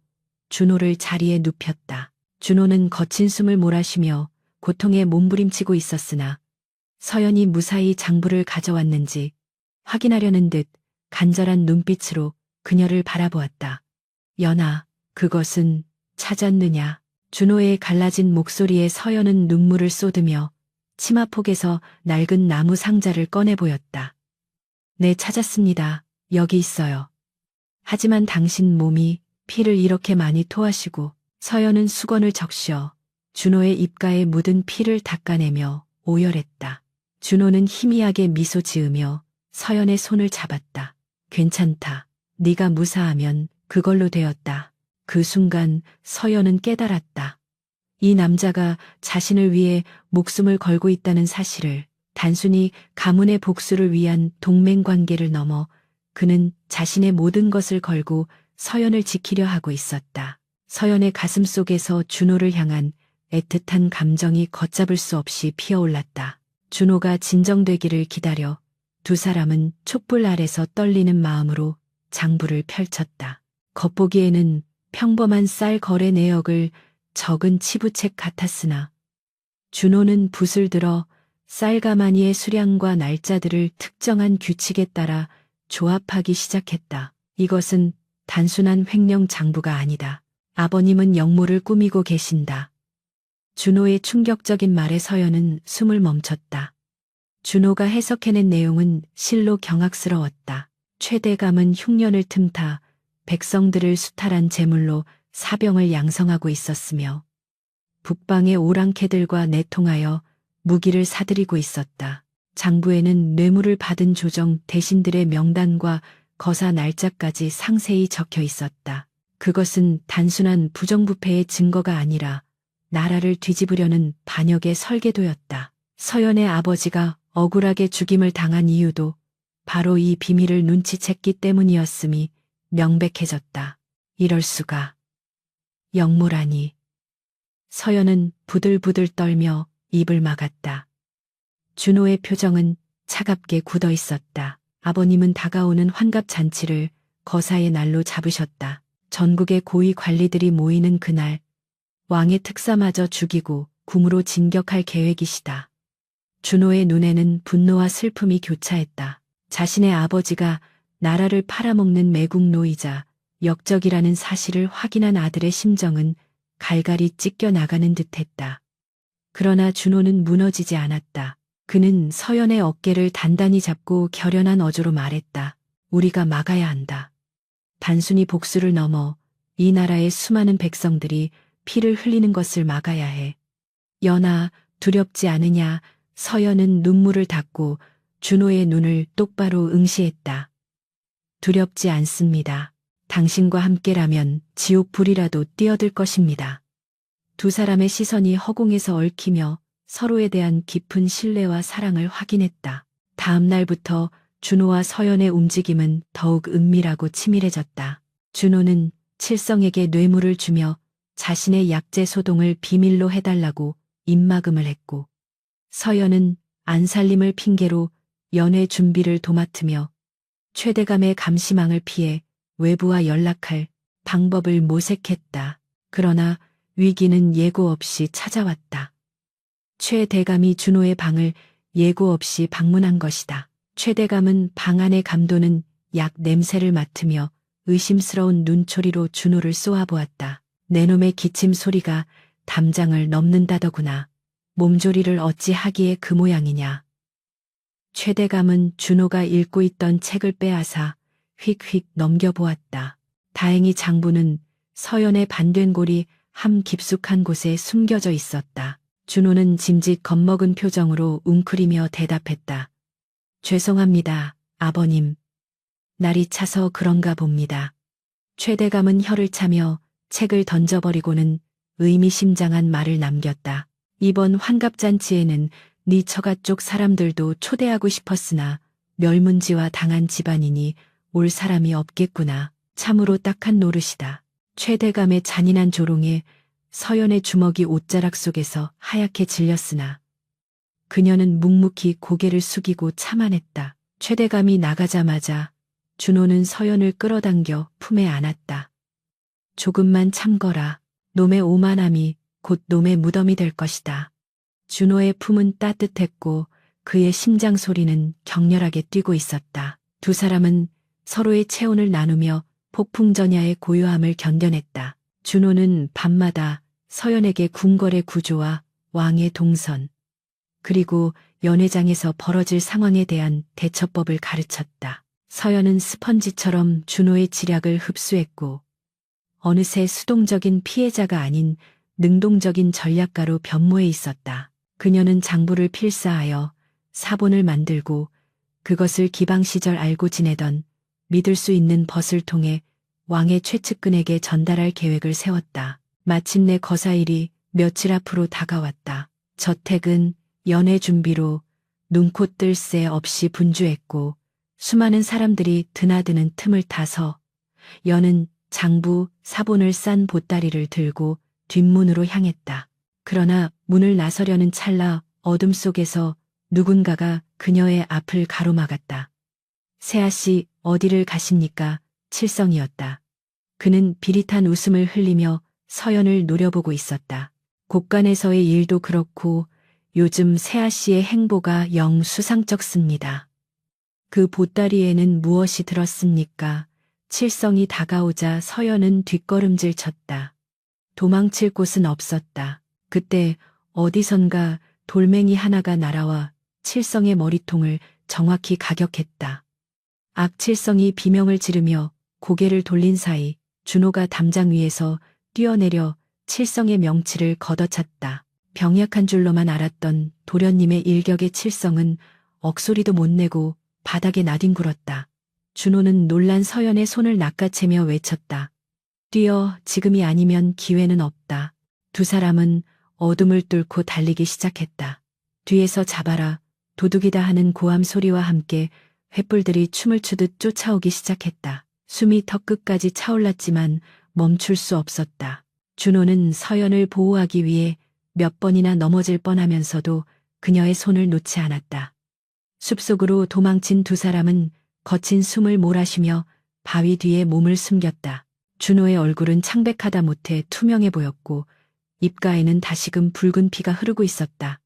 준호를 자리에 눕혔다. 준호는 거친 숨을 몰아쉬며 고통에 몸부림치고 있었으나 서연이 무사히 장부를 가져왔는지 확인하려는 듯 간절한 눈빛으로 그녀를 바라보았다. 연아, 그것은 찾았느냐? 준호의 갈라진 목소리에 서연은 눈물을 쏟으며 치마폭에서 낡은 나무 상자를 꺼내 보였다. 네, 찾았습니다. 여기 있어요. 하지만 당신 몸이 피를 이렇게 많이 토하시고. 서연은 수건을 적셔 준호의 입가에 묻은 피를 닦아내며 오열했다. 준호는 희미하게 미소 지으며 서연의 손을 잡았다. 괜찮다. 네가 무사하면 그걸로 되었다. 그 순간 서연은 깨달았다. 이 남자가 자신을 위해 목숨을 걸고 있다는 사실을, 단순히 가문의 복수를 위한 동맹관계를 넘어 그는 자신의 모든 것을 걸고 서연을 지키려 하고 있었다. 서연의 가슴 속에서 준호를 향한 애틋한 감정이 걷잡을 수 없이 피어올랐다. 준호가 진정되기를 기다려 두 사람은 촛불 아래서 떨리는 마음으로 장부를 펼쳤다. 겉보기에는 평범한 쌀 거래 내역을 적은 치부책 같았으나 준호는 붓을 들어 쌀가마니의 수량과 날짜들을 특정한 규칙에 따라 조합하기 시작했다. 이것은 단순한 횡령 장부가 아니다. 아버님은 역모를 꾸미고 계신다. 준호의 충격적인 말에 서연은 숨을 멈췄다. 준호가 해석해낸 내용은 실로 경악스러웠다. 최대감은 흉년을 틈타 백성들을 수탈한 제물로 사병을 양성하고 있었으며 북방의 오랑캐들과 내통하여 무기를 사들이고 있었다. 장부에는 뇌물을 받은 조정 대신들의 명단과 거사 날짜까지 상세히 적혀 있었다. 그것은 단순한 부정부패의 증거가 아니라 나라를 뒤집으려는 반역의 설계도였다. 서연의 아버지가 억울하게 죽임을 당한 이유도 바로 이 비밀을 눈치챘기 때문이었음이 명백해졌다. 이럴 수가. 역모라니. 서연은 부들부들 떨며 입을 막았다. 준호의 표정은 차갑게 굳어 있었다. 아버님은 다가오는 환갑잔치를 거사의 날로 잡으셨다. 전국의 고위 관리들이 모이는 그날 왕의 특사마저 죽이고 궁으로 진격할 계획이시다. 준호의 눈에는 분노와 슬픔이 교차했다. 자신의 아버지가 나라를 팔아먹는 매국노이자 역적이라는 사실을 확인한 아들의 심정은 갈갈이 찢겨 나가는 듯했다. 그러나 준호는 무너지지 않았다. 그는 서연의 어깨를 단단히 잡고 결연한 어조로 말했다. 우리가 막아야 한다. 단순히 복수를 넘어 이 나라의 수많은 백성들이 피를 흘리는 것을 막아야 해. 연아, 두렵지 않으냐? 서연은 눈물을 닦고 준호의 눈을 똑바로 응시했다. 두렵지 않습니다. 당신과 함께라면 지옥불이라도 뛰어들 것입니다. 두 사람의 시선이 허공에서 얽히며 서로에 대한 깊은 신뢰와 사랑을 확인했다. 다음 날부터 준호와 서연의 움직임은 더욱 은밀하고 치밀해졌다. 준호는 칠성에게 뇌물을 주며 자신의 약재 소동을 비밀로 해달라고 입막음을 했고, 서연은 안살림을 핑계로 연애 준비를 도맡으며 최대감의 감시망을 피해 외부와 연락할 방법을 모색했다. 그러나 위기는 예고 없이 찾아왔다. 최대감이 준호의 방을 예고 없이 방문한 것이다. 최대감은 방 안의 감도는 약 냄새를 맡으며 의심스러운 눈초리로 준호를 쏘아보았다. 내놈의 기침 소리가 담장을 넘는다더구나. 몸조리를 어찌 하기에 그 모양이냐. 최대감은 준호가 읽고 있던 책을 빼앗아 휙휙 넘겨보았다. 다행히 장부는 서연의 반된 골이 함 깊숙한 곳에 숨겨져 있었다. 준호는 짐짓 겁먹은 표정으로 웅크리며 대답했다. 죄송합니다, 아버님. 날이 차서 그런가 봅니다. 최대감은 혀를 차며 책을 던져버리고는 의미심장한 말을 남겼다. 이번 환갑잔치에는 네 처가 쪽 사람들도 초대하고 싶었으나 멸문지화 당한 집안이니 올 사람이 없겠구나. 참으로 딱한 노릇이다. 최대감의 잔인한 조롱에 서연의 주먹이 옷자락 속에서 하얗게 질렸으나 그녀는 묵묵히 고개를 숙이고 참아냈다. 최대감이 나가자마자 준호는 서연을 끌어당겨 품에 안았다. 조금만 참거라. 놈의 오만함이 곧 놈의 무덤이 될 것이다. 준호의 품은 따뜻했고 그의 심장 소리는 격렬하게 뛰고 있었다. 두 사람은 서로의 체온을 나누며 폭풍전야의 고요함을 견뎌냈다. 준호는 밤마다 서연에게 궁궐의 구조와 왕의 동선, 그리고 연회장에서 벌어질 상황에 대한 대처법을 가르쳤다. 서연은 스펀지처럼 준호의 지략을 흡수했고 어느새 수동적인 피해자가 아닌 능동적인 전략가로 변모해 있었다. 그녀는 장부를 필사하여 사본을 만들고 그것을 기방 시절 알고 지내던 믿을 수 있는 벗을 통해 왕의 최측근에게 전달할 계획을 세웠다. 마침내 거사일이 며칠 앞으로 다가왔다. 저택은 연애 준비로 눈코 뜰 새 없이 분주했고 수많은 사람들이 드나드는 틈을 타서 연은 장부 사본을 싼 보따리를 들고 뒷문으로 향했다. 그러나 문을 나서려는 찰나 어둠 속에서 누군가가 그녀의 앞을 가로막았다. 세아씨, 어디를 가십니까? 칠성이었다. 그는 비릿한 웃음을 흘리며 서연을 노려보고 있었다. 곳간에서의 일도 그렇고 요즘 세아 씨의 행보가 영 수상쩍습니다. 그 보따리에는 무엇이 들었습니까? 칠성이 다가오자 서연은 뒷걸음질 쳤다. 도망칠 곳은 없었다. 그때 어디선가 돌멩이 하나가 날아와 칠성의 머리통을 정확히 가격했다. 악칠성이 비명을 지르며 고개를 돌린 사이 준호가 담장 위에서 뛰어내려 칠성의 명치를 걷어찼다. 병약한 줄로만 알았던 도련님의 일격의 칠성은 억소리도 못 내고 바닥에 나뒹굴었다. 준호는 놀란 서연의 손을 낚아채며 외쳤다. 뛰어, 지금이 아니면 기회는 없다. 두 사람은 어둠을 뚫고 달리기 시작했다. 뒤에서 잡아라, 도둑이다 하는 고함 소리와 함께 횃불들이 춤을 추듯 쫓아오기 시작했다. 숨이 턱끝까지 차올랐지만 멈출 수 없었다. 준호는 서연을 보호하기 위해 몇 번이나 넘어질 뻔하면서도 그녀의 손을 놓지 않았다. 숲속으로 도망친 두 사람은 거친 숨을 몰아쉬며 바위 뒤에 몸을 숨겼다. 준호의 얼굴은 창백하다 못해 투명해 보였고 입가에는 다시금 붉은 피가 흐르고 있었다.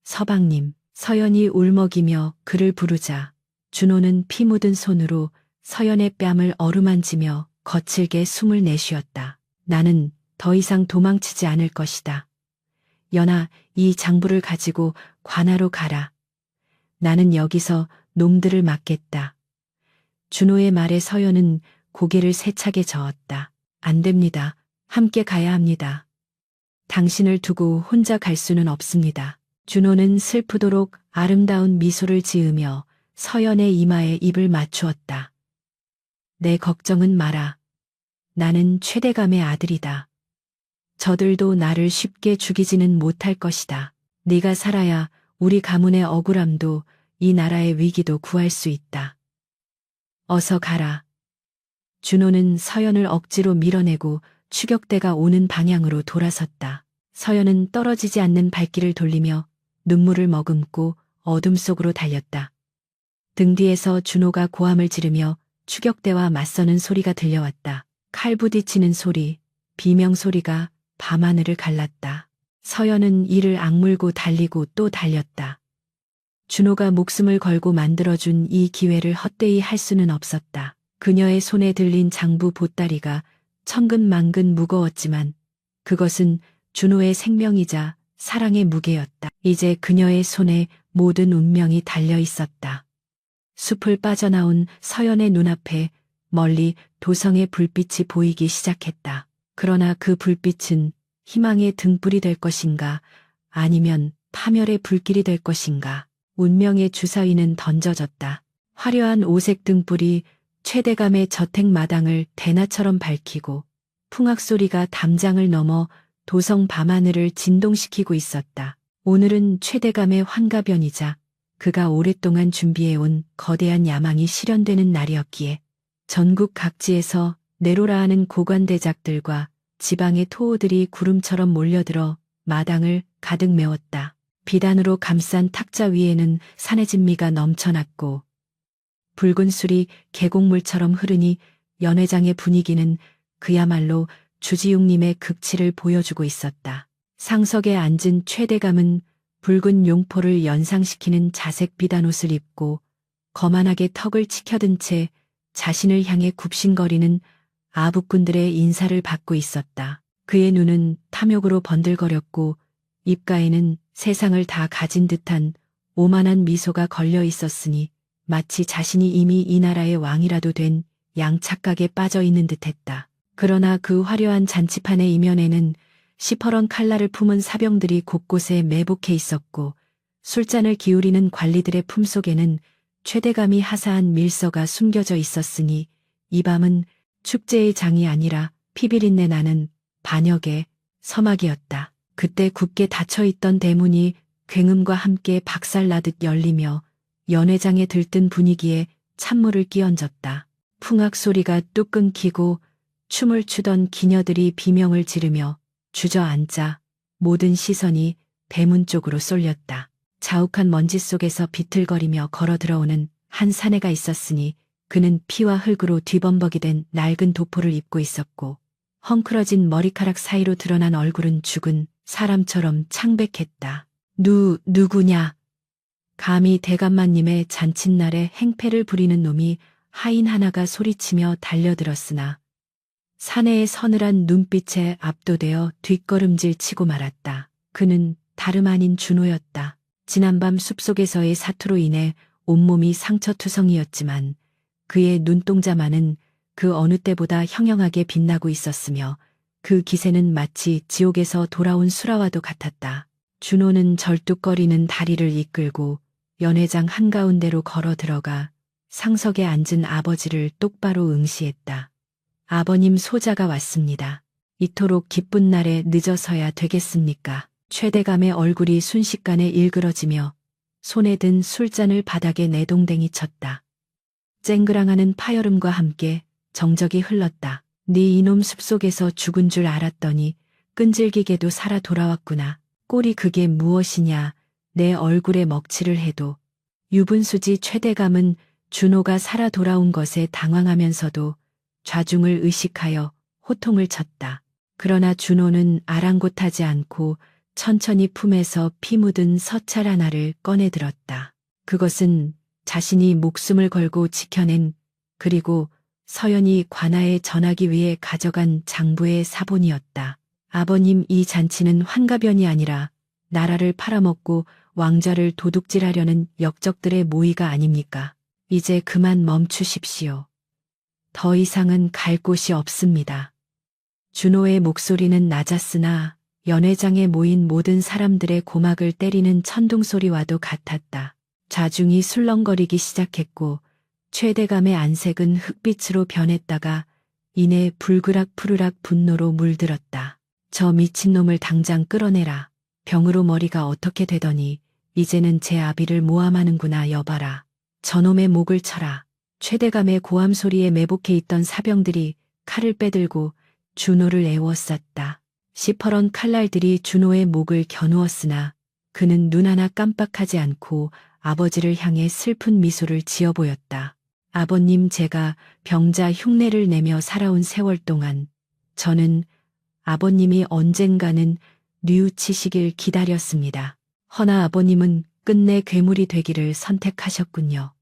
서방님, 서연이 울먹이며 그를 부르자 준호는 피 묻은 손으로 서연의 뺨을 어루만지며 거칠게 숨을 내쉬었다. 나는 더 이상 도망치지 않을 것이다. 연아, 이 장부를 가지고 관하로 가라. 나는 여기서 놈들을 막겠다. 준호의 말에 서연은 고개를 세차게 저었다. 안 됩니다. 함께 가야 합니다. 당신을 두고 혼자 갈 수는 없습니다. 준호는 슬프도록 아름다운 미소를 지으며 서연의 이마에 입을 맞추었다. 내 걱정은 마라. 나는 최대감의 아들이다. 저들도 나를 쉽게 죽이지는 못할 것이다. 네가 살아야 우리 가문의 억울함도 이 나라의 위기도 구할 수 있다. 어서 가라. 준호는 서연을 억지로 밀어내고 추격대가 오는 방향으로 돌아섰다. 서연은 떨어지지 않는 발길을 돌리며 눈물을 머금고 어둠 속으로 달렸다. 등 뒤에서 준호가 고함을 지르며 추격대와 맞서는 소리가 들려왔다. 칼 부딪히는 소리, 비명 소리가 밤하늘을 갈랐다. 서연은 이를 악물고 달리고 또 달렸다. 준호가 목숨을 걸고 만들어준 이 기회를 헛되이 할 수는 없었다. 그녀의 손에 들린 장부 보따리가 천근만근 무거웠지만 그것은 준호의 생명이자 사랑의 무게였다. 이제 그녀의 손에 모든 운명이 달려 있었다. 숲을 빠져나온 서연의 눈앞에 멀리 도성의 불빛이 보이기 시작했다. 그러나 그 불빛은 희망의 등불이 될 것인가 아니면 파멸의 불길이 될 것인가. 운명의 주사위는 던져졌다. 화려한 오색 등불이 최대감의 저택 마당을 대낮처럼 밝히고 풍악소리가 담장을 넘어 도성 밤하늘을 진동시키고 있었다. 오늘은 최대감의 환갑연이자 그가 오랫동안 준비해온 거대한 야망이 실현되는 날이었기에 전국 각지에서 내로라 하는 고관대작들과 지방의 토호들이 구름처럼 몰려들어 마당을 가득 메웠다. 비단으로 감싼 탁자 위에는 산의 진미가 넘쳐났고 붉은 술이 계곡물처럼 흐르니 연회장의 분위기는 그야말로 주지웅님의 극치를 보여주고 있었다. 상석에 앉은 최대감은 붉은 용포를 연상시키는 자색 비단옷을 입고 거만하게 턱을 치켜든 채 자신을 향해 굽신거리는 아북꾼들의 인사를 받고 있었다. 그의 눈은 탐욕으로 번들거렸고 입가에는 세상을 다 가진 듯한 오만한 미소가 걸려 있었으니 마치 자신이 이미 이 나라의 왕이라도 된 양착각에 빠져 있는 듯했다. 그러나 그 화려한 잔치판의 이면에는 시퍼런 칼날을 품은 사병들이 곳곳에 매복해 있었고 술잔을 기울이는 관리들의 품속에는 최대감이 하사한 밀서가 숨겨져 있었으니 이 밤은 축제의 장이 아니라 피비린내 나는 반역의 서막이었다. 그때 굳게 닫혀있던 대문이 굉음과 함께 박살나듯 열리며 연회장에 들뜬 분위기에 찬물을 끼얹었다. 풍악 소리가 뚝 끊기고 춤을 추던 기녀들이 비명을 지르며 주저앉자 모든 시선이 대문 쪽으로 쏠렸다. 자욱한 먼지 속에서 비틀거리며 걸어 들어오는 한 사내가 있었으니 그는 피와 흙으로 뒤범벅이 된 낡은 도포를 입고 있었고 헝클어진 머리카락 사이로 드러난 얼굴은 죽은 사람처럼 창백했다. 누구냐? 감히 대감마님의 잔칫날에 행패를 부리는 놈이 하인 하나가 소리치며 달려들었으나 사내의 서늘한 눈빛에 압도되어 뒷걸음질 치고 말았다. 그는 다름 아닌 준호였다. 지난밤 숲속에서의 사투로 인해 온몸이 상처투성이었지만 그의 눈동자만은 그 어느 때보다 형형하게 빛나고 있었으며 그 기세는 마치 지옥에서 돌아온 수라와도 같았다. 준호는 절뚝거리는 다리를 이끌고 연회장 한가운데로 걸어 들어가 상석에 앉은 아버지를 똑바로 응시했다. 아버님, 소자가 왔습니다. 이토록 기쁜 날에 늦어서야 되겠습니까? 최대감의 얼굴이 순식간에 일그러지며 손에 든 술잔을 바닥에 내동댕이 쳤다. 쨍그랑하는 파여름과 함께 정적이 흘렀다. 네 이놈 숲속에서 죽은 줄 알았더니 끈질기게도 살아 돌아왔구나. 꼴이 그게 무엇이냐. 내 얼굴에 먹칠을 해도. 유분수지 최대감은 준호가 살아 돌아온 것에 당황하면서도 좌중을 의식하여 호통을 쳤다. 그러나 준호는 아랑곳하지 않고 천천히 품에서 피 묻은 서찰 하나를 꺼내 들었다. 그것은 자신이 목숨을 걸고 지켜낸, 그리고 서연이 관아에 전하기 위해 가져간 장부의 사본이었다. 아버님, 이 잔치는 환가변이 아니라 나라를 팔아먹고 왕좌를 도둑질하려는 역적들의 모의가 아닙니까? 이제 그만 멈추십시오. 더 이상은 갈 곳이 없습니다. 준호의 목소리는 낮았으나 연회장에 모인 모든 사람들의 고막을 때리는 천둥소리와도 같았다. 좌중이 술렁거리기 시작했고 최대감의 안색은 흑빛으로 변했다가 이내 불그락 푸르락 분노로 물들었다. 저 미친놈을 당장 끌어내라. 병으로 머리가 어떻게 되더니 이제는 제 아비를 모함하는구나. 여봐라. 저놈의 목을 쳐라. 최대감의 고함 소리에 매복해 있던 사병들이 칼을 빼들고 준호를 애워쌌다. 시퍼런 칼날들이 준호의 목을 겨누었으나 그는 눈 하나 깜빡하지 않고 아버지를 향해 슬픈 미소를 지어 보였다. 아버님, 제가 병자 흉내를 내며 살아온 세월 동안 저는 아버님이 언젠가는 뉘우치시길 기다렸습니다. 허나 아버님은 끝내 괴물이 되기를 선택하셨군요.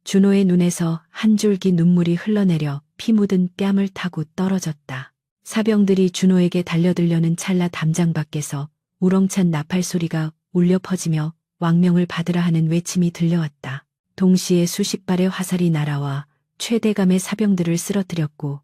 준호의 눈에서 한 줄기 눈물이 흘러내려 피 묻은 뺨을 타고 떨어졌다. 사병들이 준호에게 달려들려는 찰나 담장 밖에서 우렁찬 나팔 소리가 울려 퍼지며 왕명을 받으라 하는 외침이 들려왔다. 동시에 수십 발의 화살이 날아와 최대감의 사병들을 쓰러뜨렸고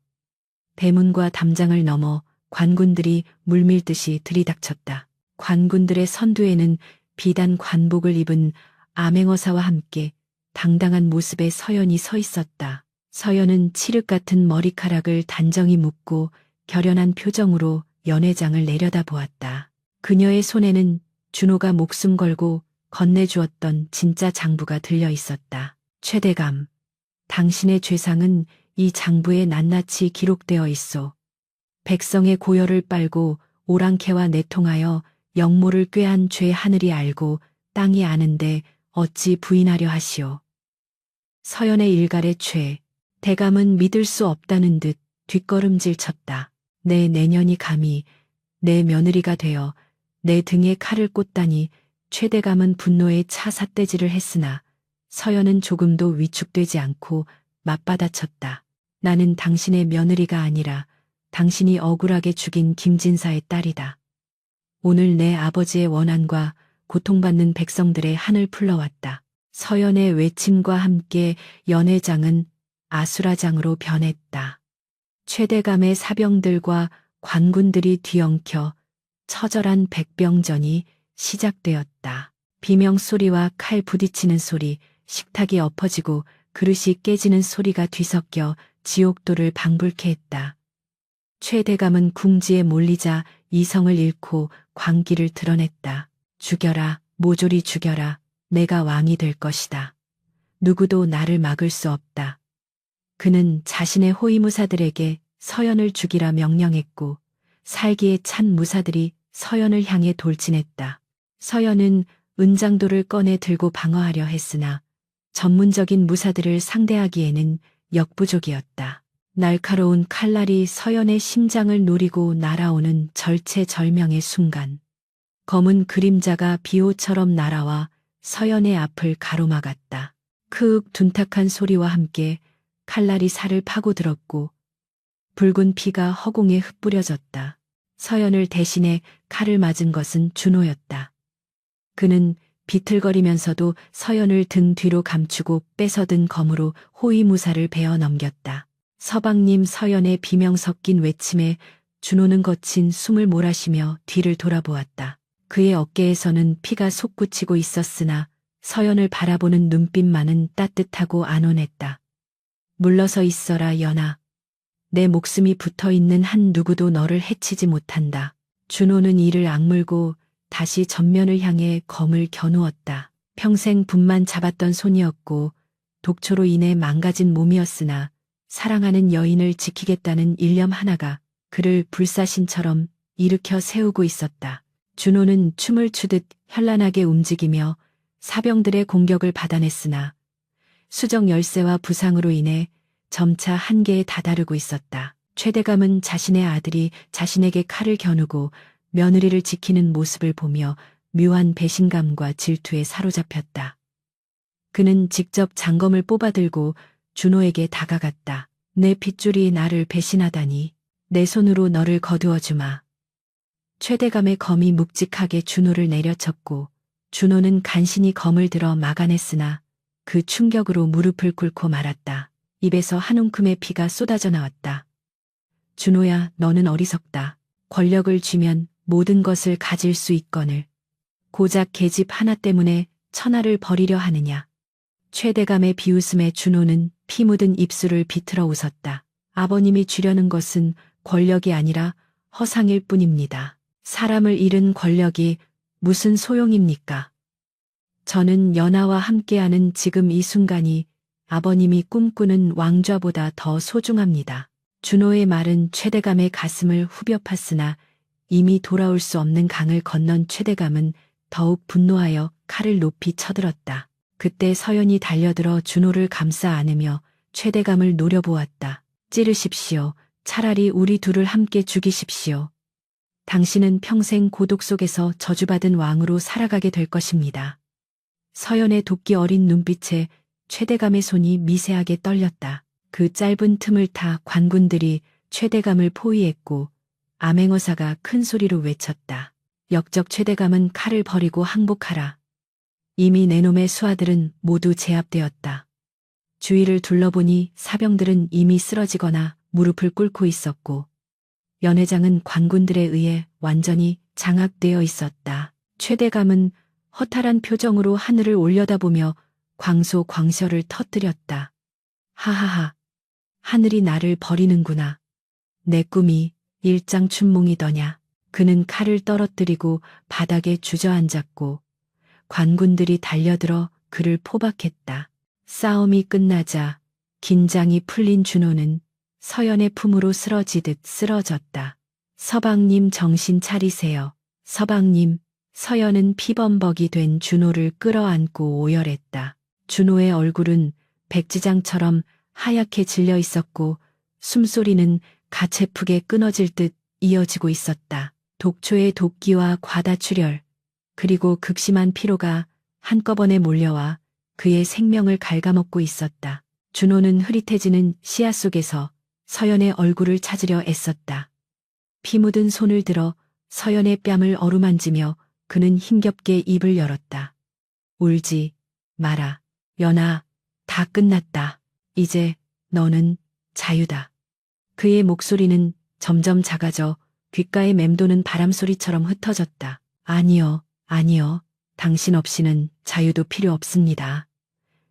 대문과 담장을 넘어 관군들이 물밀듯이 들이닥쳤다. 관군들의 선두에는 비단 관복을 입은 암행어사와 함께 당당한 모습의 서연이 서 있었다. 서연은 칠흑 같은 머리카락을 단정히 묶고 결연한 표정으로 연회장을 내려다보았다. 그녀의 손에는 준호가 목숨 걸고 건네주었던 진짜 장부가 들려 있었다. 최대감, 당신의 죄상은 이 장부에 낱낱이 기록되어 있소. 백성의 고열을 빨고 오랑캐와 내통하여 영모를 꾀한 죄 하늘이 알고 땅이 아는데 어찌 부인하려 하시오. 서연의 일갈의 죄, 대감은 믿을 수 없다는 듯 뒷걸음질 쳤다. 내 내년이 감히 내 며느리가 되어 내 등에 칼을 꽂다니. 최대감은 분노에 차 삿대질을 했으나 서연은 조금도 위축되지 않고 맞받아쳤다. 나는 당신의 며느리가 아니라 당신이 억울하게 죽인 김진사의 딸이다. 오늘 내 아버지의 원한과 고통받는 백성들의 한을 풀러왔다. 서연의 외침과 함께 연회장은 아수라장으로 변했다. 최대감의 사병들과 관군들이 뒤엉켜 처절한 백병전이 시작되었다. 비명소리와 칼 부딪히는 소리, 식탁이 엎어지고 그릇이 깨지는 소리가 뒤섞여 지옥도를 방불케 했다. 최대감은 궁지에 몰리자 이성을 잃고 광기를 드러냈다. 죽여라, 모조리 죽여라. 내가 왕이 될 것이다. 누구도 나를 막을 수 없다. 그는 자신의 호위무사들에게 서연을 죽이라 명령했고 살기에 찬 무사들이 서연을 향해 돌진했다. 서연은 은장도를 꺼내 들고 방어하려 했으나 전문적인 무사들을 상대하기에는 역부족이었다. 날카로운 칼날이 서연의 심장을 노리고 날아오는 절체절명의 순간 검은 그림자가 비호처럼 날아와 서연의 앞을 가로막았다. 크윽 둔탁한 소리와 함께 칼날이 살을 파고들었고 붉은 피가 허공에 흩뿌려졌다. 서연을 대신해 칼을 맞은 것은 준호였다. 그는 비틀거리면서도 서연을 등 뒤로 감추고 뺏어든 검으로 호위무사를 베어 넘겼다. 서방님 서연의 비명 섞인 외침에 준호는 거친 숨을 몰아쉬며 뒤를 돌아보았다. 그의 어깨에서는 피가 솟구치고 있었으나 서연을 바라보는 눈빛만은 따뜻하고 안온했다. 물러서 있어라 연아. 내 목숨이 붙어있는 한 누구도 너를 해치지 못한다. 준호는 이를 악물고 다시 전면을 향해 검을 겨누었다. 평생 분만 잡았던 손이었고 독초로 인해 망가진 몸이었으나 사랑하는 여인을 지키겠다는 일념 하나가 그를 불사신처럼 일으켜 세우고 있었다. 준호는 춤을 추듯 현란하게 움직이며 사병들의 공격을 받아냈으나 수정 열쇠와 부상으로 인해 점차 한계에 다다르고 있었다. 최대감은 자신의 아들이 자신에게 칼을 겨누고 며느리를 지키는 모습을 보며 묘한 배신감과 질투에 사로잡혔다. 그는 직접 장검을 뽑아들고 준호에게 다가갔다. 내 핏줄이 나를 배신하다니 내 손으로 너를 거두어 주마. 최대감의 검이 묵직하게 준호를 내려쳤고 준호는 간신히 검을 들어 막아냈으나 그 충격으로 무릎을 꿇고 말았다. 입에서 한 움큼의 피가 쏟아져 나왔다. 준호야, 너는 어리석다. 권력을 쥐면 모든 것을 가질 수 있거늘 고작 계집 하나 때문에 천하를 버리려 하느냐. 최대감의 비웃음에 준호는 피 묻은 입술을 비틀어 웃었다. 아버님이 주려는 것은 권력이 아니라 허상일 뿐입니다. 사람을 잃은 권력이 무슨 소용입니까? 저는 연하와 함께하는 지금 이 순간이 아버님이 꿈꾸는 왕좌보다 더 소중합니다. 준호의 말은 최대감의 가슴을 후벼 팠으나 이미 돌아올 수 없는 강을 건넌 최대감은 더욱 분노하여 칼을 높이 쳐들었다. 그때 서연이 달려들어 준호를 감싸 안으며 최대감을 노려보았다. 찌르십시오. 차라리 우리 둘을 함께 죽이십시오. 당신은 평생 고독 속에서 저주받은 왕으로 살아가게 될 것입니다. 서연의 도끼 어린 눈빛에 최대감의 손이 미세하게 떨렸다. 그 짧은 틈을 타 관군들이 최대감을 포위했고 암행어사가 큰 소리로 외쳤다. 역적 최대감은 칼을 버리고 항복하라. 이미 내 놈의 수하들은 모두 제압되었다. 주위를 둘러보니 사병들은 이미 쓰러지거나 무릎을 꿇고 있었고 연회장은 관군들에 의해 완전히 장악되어 있었다. 최대감은 허탈한 표정으로 하늘을 올려다보며 광소광셔를 터뜨렸다. 하하하. 하늘이 나를 버리는구나. 내 꿈이 일장춘몽이더냐. 그는 칼을 떨어뜨리고 바닥에 주저앉았고 관군들이 달려들어 그를 포박했다. 싸움이 끝나자 긴장이 풀린 준호는 서연의 품으로 쓰러지듯 쓰러졌다. 서방님 정신 차리세요. 서방님. 서연은 피범벅이 된 준호를 끌어안고 오열했다. 준호의 얼굴은 백지장처럼 하얗게 질려 있었고 숨소리는 가채프게 끊어질 듯 이어지고 있었다. 독초의 도끼와 과다출혈 그리고 극심한 피로가 한꺼번에 몰려와 그의 생명을 갉아먹고 있었다. 준호는 흐릿해지는 시야 속에서 서연의 얼굴을 찾으려 애썼다. 피 묻은 손을 들어 서연의 뺨을 어루만지며 그는 힘겹게 입을 열었다. 울지 마라. 연아, 다 끝났다. 이제 너는 자유다. 그의 목소리는 점점 작아져 귓가에 맴도는 바람소리처럼 흩어졌다. 아니요, 아니요. 당신 없이는 자유도 필요 없습니다.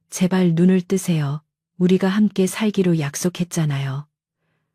제발 눈을 뜨세요. 우리가 함께 살기로 약속했잖아요.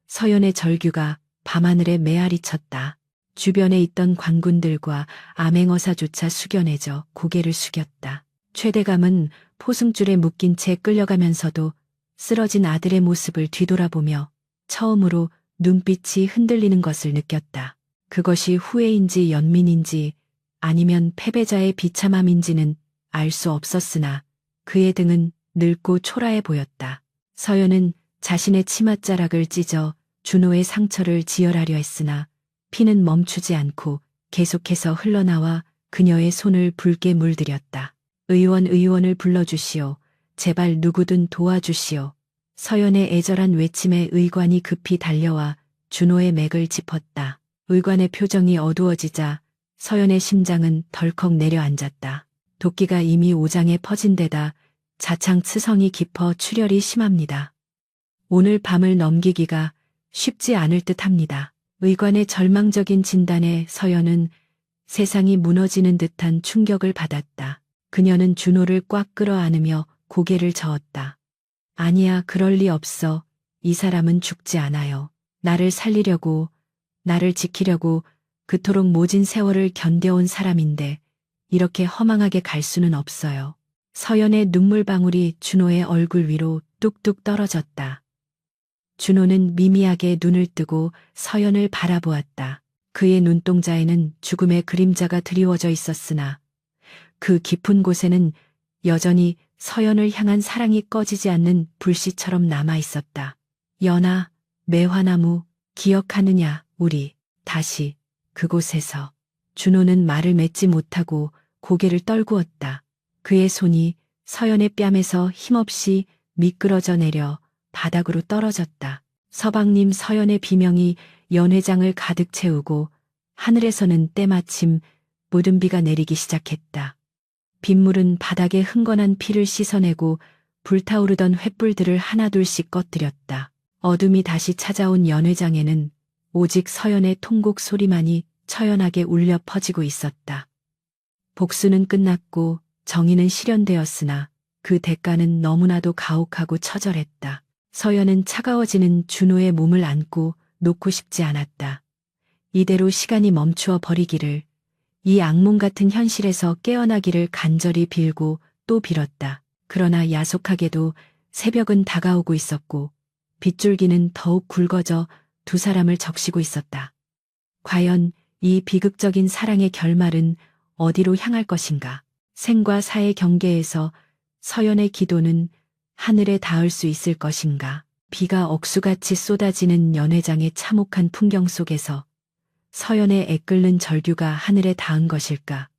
서연의 절규가 밤하늘에 메아리 쳤다. 주변에 있던 관군들과 암행어사조차 숙연해져 고개를 숙였다. 최대감은 포승줄에 묶인 채 끌려가면서도 쓰러진 아들의 모습을 뒤돌아보며 처음으로 눈빛이 흔들리는 것을 느꼈다. 그것이 후회인지 연민인지 아니면 패배자의 비참함인지는 알 수 없었으나 그의 등은 늙고 초라해 보였다. 서연은 자신의 치맛자락을 찢어 준호의 상처를 지혈하려 했으나 피는 멈추지 않고 계속해서 흘러나와 그녀의 손을 붉게 물들였다. 의원을 불러주시오. 제발 누구든 도와주시오. 서연의 애절한 외침에 의관이 급히 달려와 준호의 맥을 짚었다. 의관의 표정이 어두워지자 서연의 심장은 덜컥 내려앉았다. 도끼가 이미 오장에 퍼진 데다 자창 치성이 깊어 출혈이 심합니다. 오늘 밤을 넘기기가 쉽지 않을 듯합니다. 의관의 절망적인 진단에 서연은 세상이 무너지는 듯한 충격을 받았다. 그녀는 준호를 꽉 끌어안으며 고개를 저었다. 아니야, 그럴 리 없어. 이 사람은 죽지 않아요. 나를 살리려고, 나를 지키려고 그토록 모진 세월을 견뎌온 사람인데 이렇게 허망하게 갈 수는 없어요. 서연의 눈물방울이 준호의 얼굴 위로 뚝뚝 떨어졌다. 준호는 미미하게 눈을 뜨고 서연을 바라보았다. 그의 눈동자에는 죽음의 그림자가 드리워져 있었으나 그 깊은 곳에는 여전히 서연을 향한 사랑이 꺼지지 않는 불씨처럼 남아 있었다. 연아, 매화나무, 기억하느냐, 우리. 다시 그곳에서. 준호는 말을 맺지 못하고 고개를 떨구었다. 그의 손이 서연의 뺨에서 힘없이 미끄러져 내려 바닥으로 떨어졌다. 서방님, 서연의 비명이 연회장을 가득 채우고 하늘에서는 때마침 묻은 비가 내리기 시작했다. 빗물은 바닥에 흥건한 피를 씻어내고 불타오르던 횃불들을 하나둘씩 꺼뜨렸다. 어둠이 다시 찾아온 연회장에는 오직 서연의 통곡 소리만이 처연하게 울려 퍼지고 있었다. 복수는 끝났고 정의는 실현되었으나 그 대가는 너무나도 가혹하고 처절했다. 서연은 차가워지는 준호의 몸을 안고 놓고 싶지 않았다. 이대로 시간이 멈추어 버리기를, 이 악몽 같은 현실에서 깨어나기를 간절히 빌고 또 빌었다. 그러나 야속하게도 새벽은 다가오고 있었고 빗줄기는 더욱 굵어져 두 사람을 적시고 있었다. 과연 이 비극적인 사랑의 결말은 어디로 향할 것인가? 생과 사의 경계에서 서연의 기도는 하늘에 닿을 수 있을 것인가? 비가 억수같이 쏟아지는 연회장의 참혹한 풍경 속에서 서연의 애끓는 절규가 하늘에 닿은 것일까?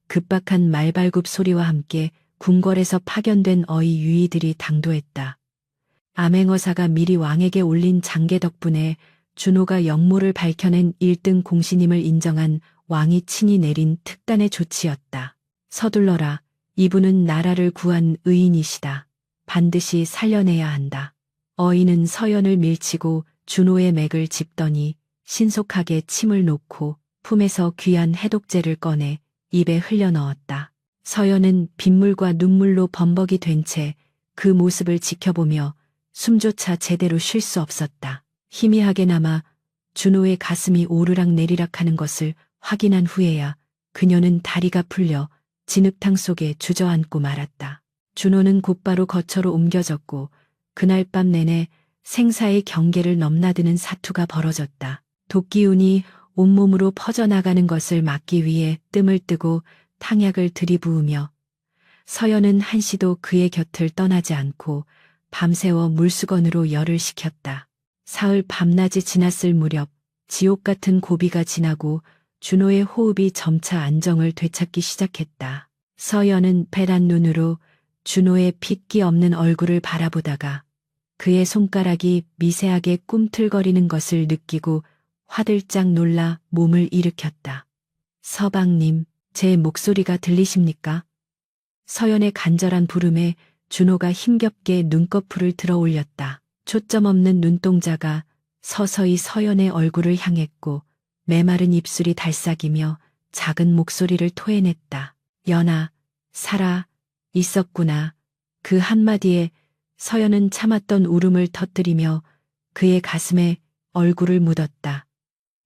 급박한 말발굽 소리와 함께 궁궐에서 파견된 어이 유이들이 당도했다. 암행어사가 미리 왕에게 올린 장계 덕분에 준호가 역모를 밝혀낸 1등 공신임을 인정한 왕이 친히 내린 특단의 조치였다. 서둘러라. 이분은 나라를 구한 의인이시다. 반드시 살려내야 한다. 어이는 서연을 밀치고 준호의 맥을 짚더니 신속하게 침을 놓고 품에서 귀한 해독제를 꺼내 입에 흘려 넣었다. 서연은 빗물과 눈물로 범벅이 된 채 그 모습을 지켜보며 숨조차 제대로 쉴 수 없었다. 희미하게나마 준호의 가슴이 오르락 내리락 하는 것을 확인한 후에야 그녀는 다리가 풀려 진흙탕 속에 주저앉고 말았다. 준호는 곧바로 거처로 옮겨졌고 그날 밤 내내 생사의 경계를 넘나드는 사투가 벌어졌다. 도끼운이 온몸으로 퍼져나가는 것을 막기 위해 뜸을 뜨고 탕약을 들이부으며 서연은 한시도 그의 곁을 떠나지 않고 밤새워 물수건으로 열을 식혔다. 사흘 밤낮이 지났을 무렵 지옥 같은 고비가 지나고 준호의 호흡이 점차 안정을 되찾기 시작했다. 서연은 패란 눈으로 준호의 핏기 없는 얼굴을 바라보다가 그의 손가락이 미세하게 꿈틀거리는 것을 느끼고 화들짝 놀라 몸을 일으켰다. 서방님, 제 목소리가 들리십니까? 서연의 간절한 부름에 준호가 힘겹게 눈꺼풀을 들어 올렸다. 초점 없는 눈동자가 서서히 서연의 얼굴을 향했고 메마른 입술이 달싹이며 작은 목소리를 토해냈다. 연아, 살아 있었구나. 그 한마디에 서연은 참았던 울음을 터뜨리며 그의 가슴에 얼굴을 묻었다.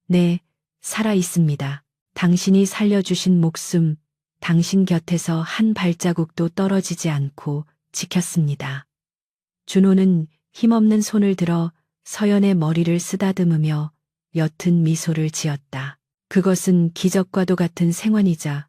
네, 살아 있습니다. 당신이 살려주신 목숨, 당신 곁에서 한 발자국도 떨어지지 않고 지켰습니다. 준호는 힘없는 손을 들어 서연의 머리를 쓰다듬으며 옅은 미소를 지었다. 그것은 기적과도 같은 생환이자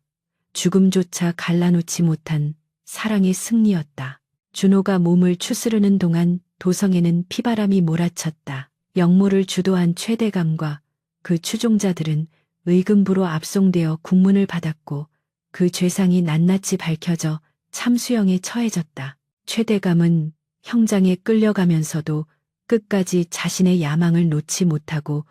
죽음조차 갈라놓지 못한 사랑의 승리였다. 준호가 몸을 추스르는 동안 도성에는 피바람이 몰아쳤다. 역모를 주도한 최대감과 그 추종자들은 의금부로 압송되어 국문을 받았고 그 죄상이 낱낱이 밝혀져 참수형에 처해졌다. 최대감은 형장에 끌려가면서도 끝까지 자신의 야망을 놓지 못하고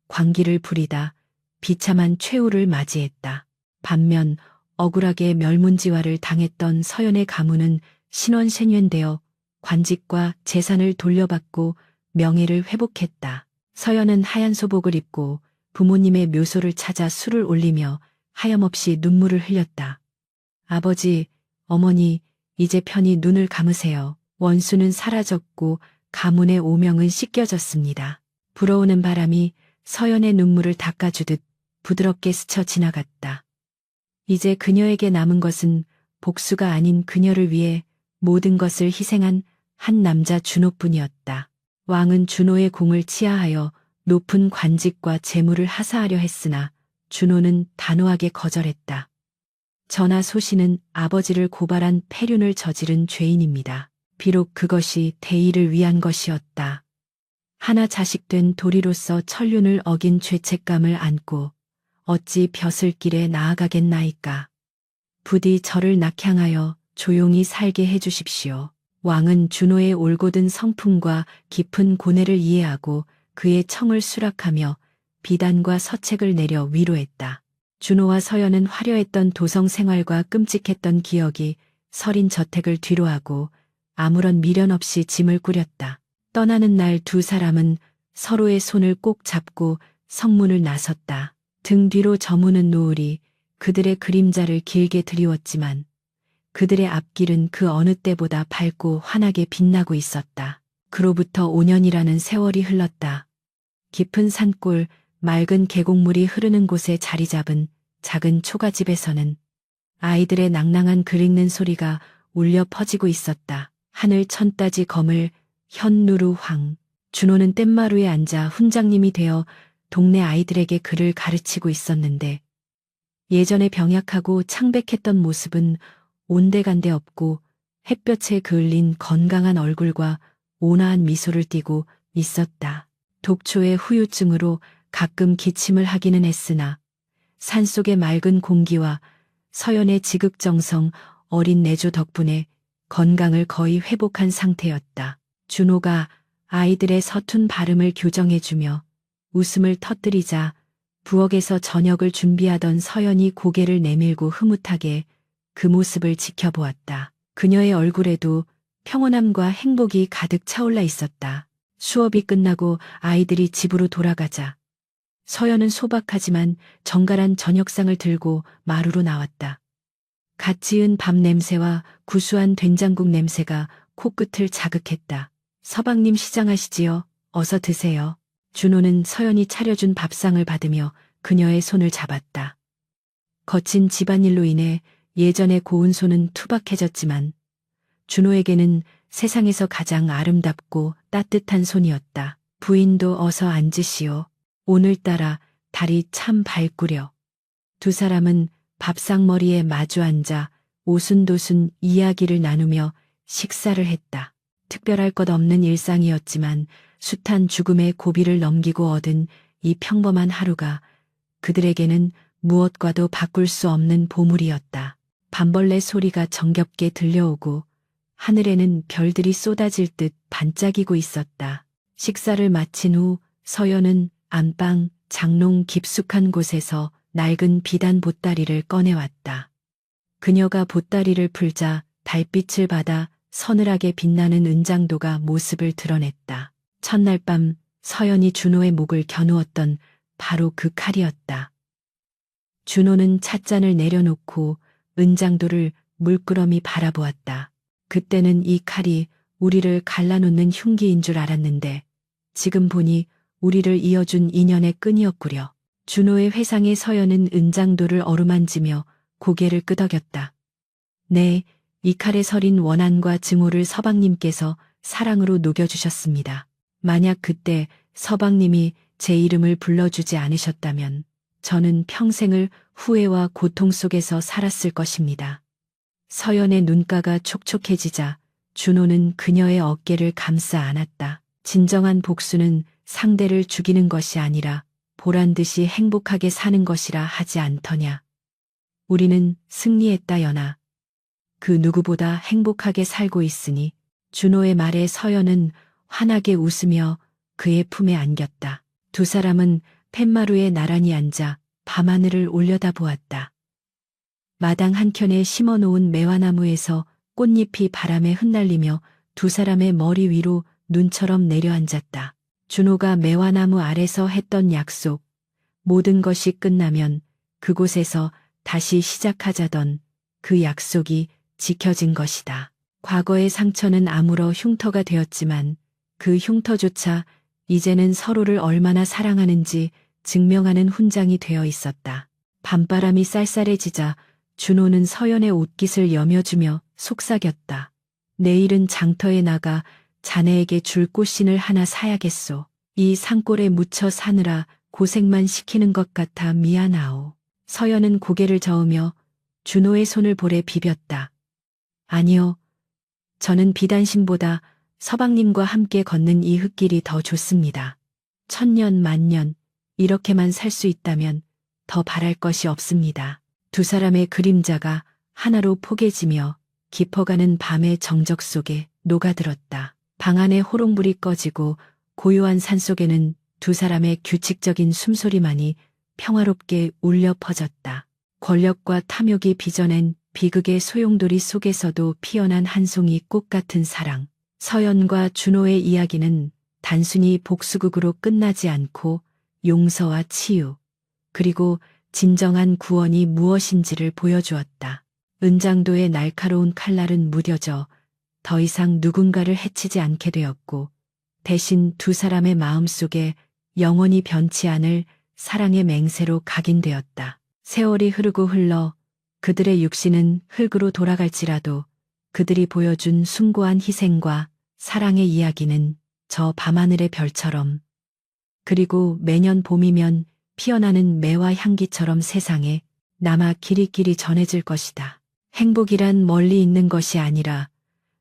광기를 부리다 비참한 최후를 맞이했다. 반면 억울하게 멸문지화를 당했던 서연의 가문은 신원생연되어 관직과 재산을 돌려받고 명예를 회복했다. 서연은 하얀 소복을 입고 부모님의 묘소를 찾아 술을 올리며 하염없이 눈물을 흘렸다. 아버지, 어머니, 이제 편히 눈을 감으세요. 원수는 사라졌고 가문의 오명은 씻겨졌습니다. 불어오는 바람이 서연의 눈물을 닦아주듯 부드럽게 스쳐 지나갔다. 이제 그녀에게 남은 것은 복수가 아닌 그녀를 위해 모든 것을 희생한 한 남자 준호뿐이었다. 왕은 준호의 공을 치하하여 높은 관직과 재물을 하사하려 했으나 준호는 단호하게 거절했다. 전하 소신은 아버지를 고발한 폐륜을 저지른 죄인입니다. 비록 그것이 대의를 위한 것이었다. 하나 자식된 도리로서 천륜을 어긴 죄책감을 안고 어찌 벼슬길에 나아가겠나이까. 부디 저를 낙향하여 조용히 살게 해주십시오. 왕은 준호의 올곧은 성품과 깊은 고뇌를 이해하고 그의 청을 수락하며 비단과 서책을 내려 위로했다. 준호와 서연은 화려했던 도성 생활과 끔찍했던 기억이 서린 저택을 뒤로하고 아무런 미련 없이 짐을 꾸렸다. 떠나는 날 두 사람은 서로의 손을 꼭 잡고 성문을 나섰다. 등 뒤로 저무는 노을이 그들의 그림자를 길게 드리웠지만 그들의 앞길은 그 어느 때보다 밝고 환하게 빛나고 있었다. 그로부터 5년이라는 세월이 흘렀다. 깊은 산골, 맑은 계곡물이 흐르는 곳에 자리 잡은 작은 초가집에서는 아이들의 낭낭한 글 읽는 소리가 울려 퍼지고 있었다. 하늘 천따지 검을 현누루 황. 준호는 뗏마루에 앉아 훈장님이 되어 동네 아이들에게 글을 가르치고 있었는데 예전에 병약하고 창백했던 모습은 온데간데 없고 햇볕에 그을린 건강한 얼굴과 온화한 미소를 띠고 있었다. 독초의 후유증으로 가끔 기침을 하기는 했으나 산속의 맑은 공기와 서연의 지극정성 어린 내조 덕분에 건강을 거의 회복한 상태였다. 준호가 아이들의 서툰 발음을 교정해주며 웃음을 터뜨리자 부엌에서 저녁을 준비하던 서연이 고개를 내밀고 흐뭇하게 그 모습을 지켜보았다. 그녀의 얼굴에도 평온함과 행복이 가득 차올라 있었다. 수업이 끝나고 아이들이 집으로 돌아가자 서연은 소박하지만 정갈한 저녁상을 들고 마루로 나왔다. 갓 지은 밥 냄새와 구수한 된장국 냄새가 코끝을 자극했다. 서방님 시장하시지요. 어서 드세요. 준호는 서연이 차려준 밥상을 받으며 그녀의 손을 잡았다. 거친 집안일로 인해 예전의 고운 손은 투박해졌지만 준호에게는 세상에서 가장 아름답고 따뜻한 손이었다. 부인도 어서 앉으시오. 오늘따라 달이 참 밝구려. 두 사람은 밥상머리에 마주 앉아 오순도순 이야기를 나누며 식사를 했다. 특별할 것 없는 일상이었지만 숱한 죽음의 고비를 넘기고 얻은 이 평범한 하루가 그들에게는 무엇과도 바꿀 수 없는 보물이었다. 밤벌레 소리가 정겹게 들려오고 하늘에는 별들이 쏟아질 듯 반짝이고 있었다. 식사를 마친 후 서연은 안방, 장롱 깊숙한 곳에서 낡은 비단 보따리를 꺼내왔다. 그녀가 보따리를 풀자 달빛을 받아 서늘하게 빛나는 은장도가 모습을 드러냈다. 첫날 밤 서연이 준호의 목을 겨누었던 바로 그 칼이었다. 준호는 찻잔을 내려놓고 은장도를 물끄러미 바라보았다. 그때는 이 칼이 우리를 갈라놓는 흉기인 줄 알았는데 지금 보니 우리를 이어준 인연의 끈이었구려. 준호의 회상에 서연은 은장도를 어루만지며 고개를 끄덕였다. 네, 이 칼에 서린 원한과 증오를 서방님께서 사랑으로 녹여주셨습니다. 만약 그때 서방님이 제 이름을 불러주지 않으셨다면 저는 평생을 후회와 고통 속에서 살았을 것입니다. 서연의 눈가가 촉촉해지자 준호는 그녀의 어깨를 감싸 안았다. 진정한 복수는 상대를 죽이는 것이 아니라 보란듯이 행복하게 사는 것이라 하지 않더냐. 우리는 승리했다, 연아. 그 누구보다 행복하게 살고 있으니. 준호의 말에 서연은 환하게 웃으며 그의 품에 안겼다. 두 사람은 팻마루에 나란히 앉아 밤하늘을 올려다보았다. 마당 한켠에 심어놓은 매화나무에서 꽃잎이 바람에 흩날리며 두 사람의 머리 위로 눈처럼 내려앉았다. 준호가 매화나무 아래서 했던 약속, 모든 것이 끝나면 그곳에서 다시 시작하자던 그 약속이 지켜진 것이다. 과거의 상처는 아물어 흉터가 되었지만 그 흉터조차 이제는 서로를 얼마나 사랑하는지 증명하는 훈장이 되어 있었다. 밤바람이 쌀쌀해지자 준호는 서연의 옷깃을 여며주며 속삭였다. 내일은 장터에 나가 자네에게 줄 꽃신을 하나 사야겠소. 이 산골에 묻혀 사느라 고생만 시키는 것 같아 미안하오. 서연은 고개를 저으며 준호의 손을 볼에 비볐다. 아니요. 저는 비단심보다 서방님과 함께 걷는 이 흙길이 더 좋습니다. 천년 만년 이렇게만 살 수 있다면 더 바랄 것이 없습니다. 두 사람의 그림자가 하나로 포개지며 깊어가는 밤의 정적 속에 녹아들었다. 방 안에 호롱불이 꺼지고 고요한 산속에는 두 사람의 규칙적인 숨소리만이 평화롭게 울려 퍼졌다. 권력과 탐욕이 빚어낸 비극의 소용돌이 속에서도 피어난 한 송이 꽃 같은 사랑. 서연과 준호의 이야기는 단순히 복수극으로 끝나지 않고 용서와 치유, 그리고 진정한 구원이 무엇인지를 보여주었다. 은장도의 날카로운 칼날은 무뎌져 더 이상 누군가를 해치지 않게 되었고, 대신 두 사람의 마음속에 영원히 변치 않을 사랑의 맹세로 각인되었다. 세월이 흐르고 흘러 그들의 육신은 흙으로 돌아갈지라도 그들이 보여준 숭고한 희생과 사랑의 이야기는 저 밤하늘의 별처럼, 그리고 매년 봄이면 피어나는 매화 향기처럼 세상에 남아 길이길이 전해질 것이다. 행복이란 멀리 있는 것이 아니라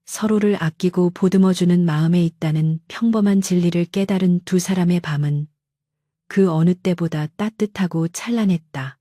서로를 아끼고 보듬어주는 마음에 있다는 평범한 진리를 깨달은 두 사람의 밤은 그 어느 때보다 따뜻하고 찬란했다.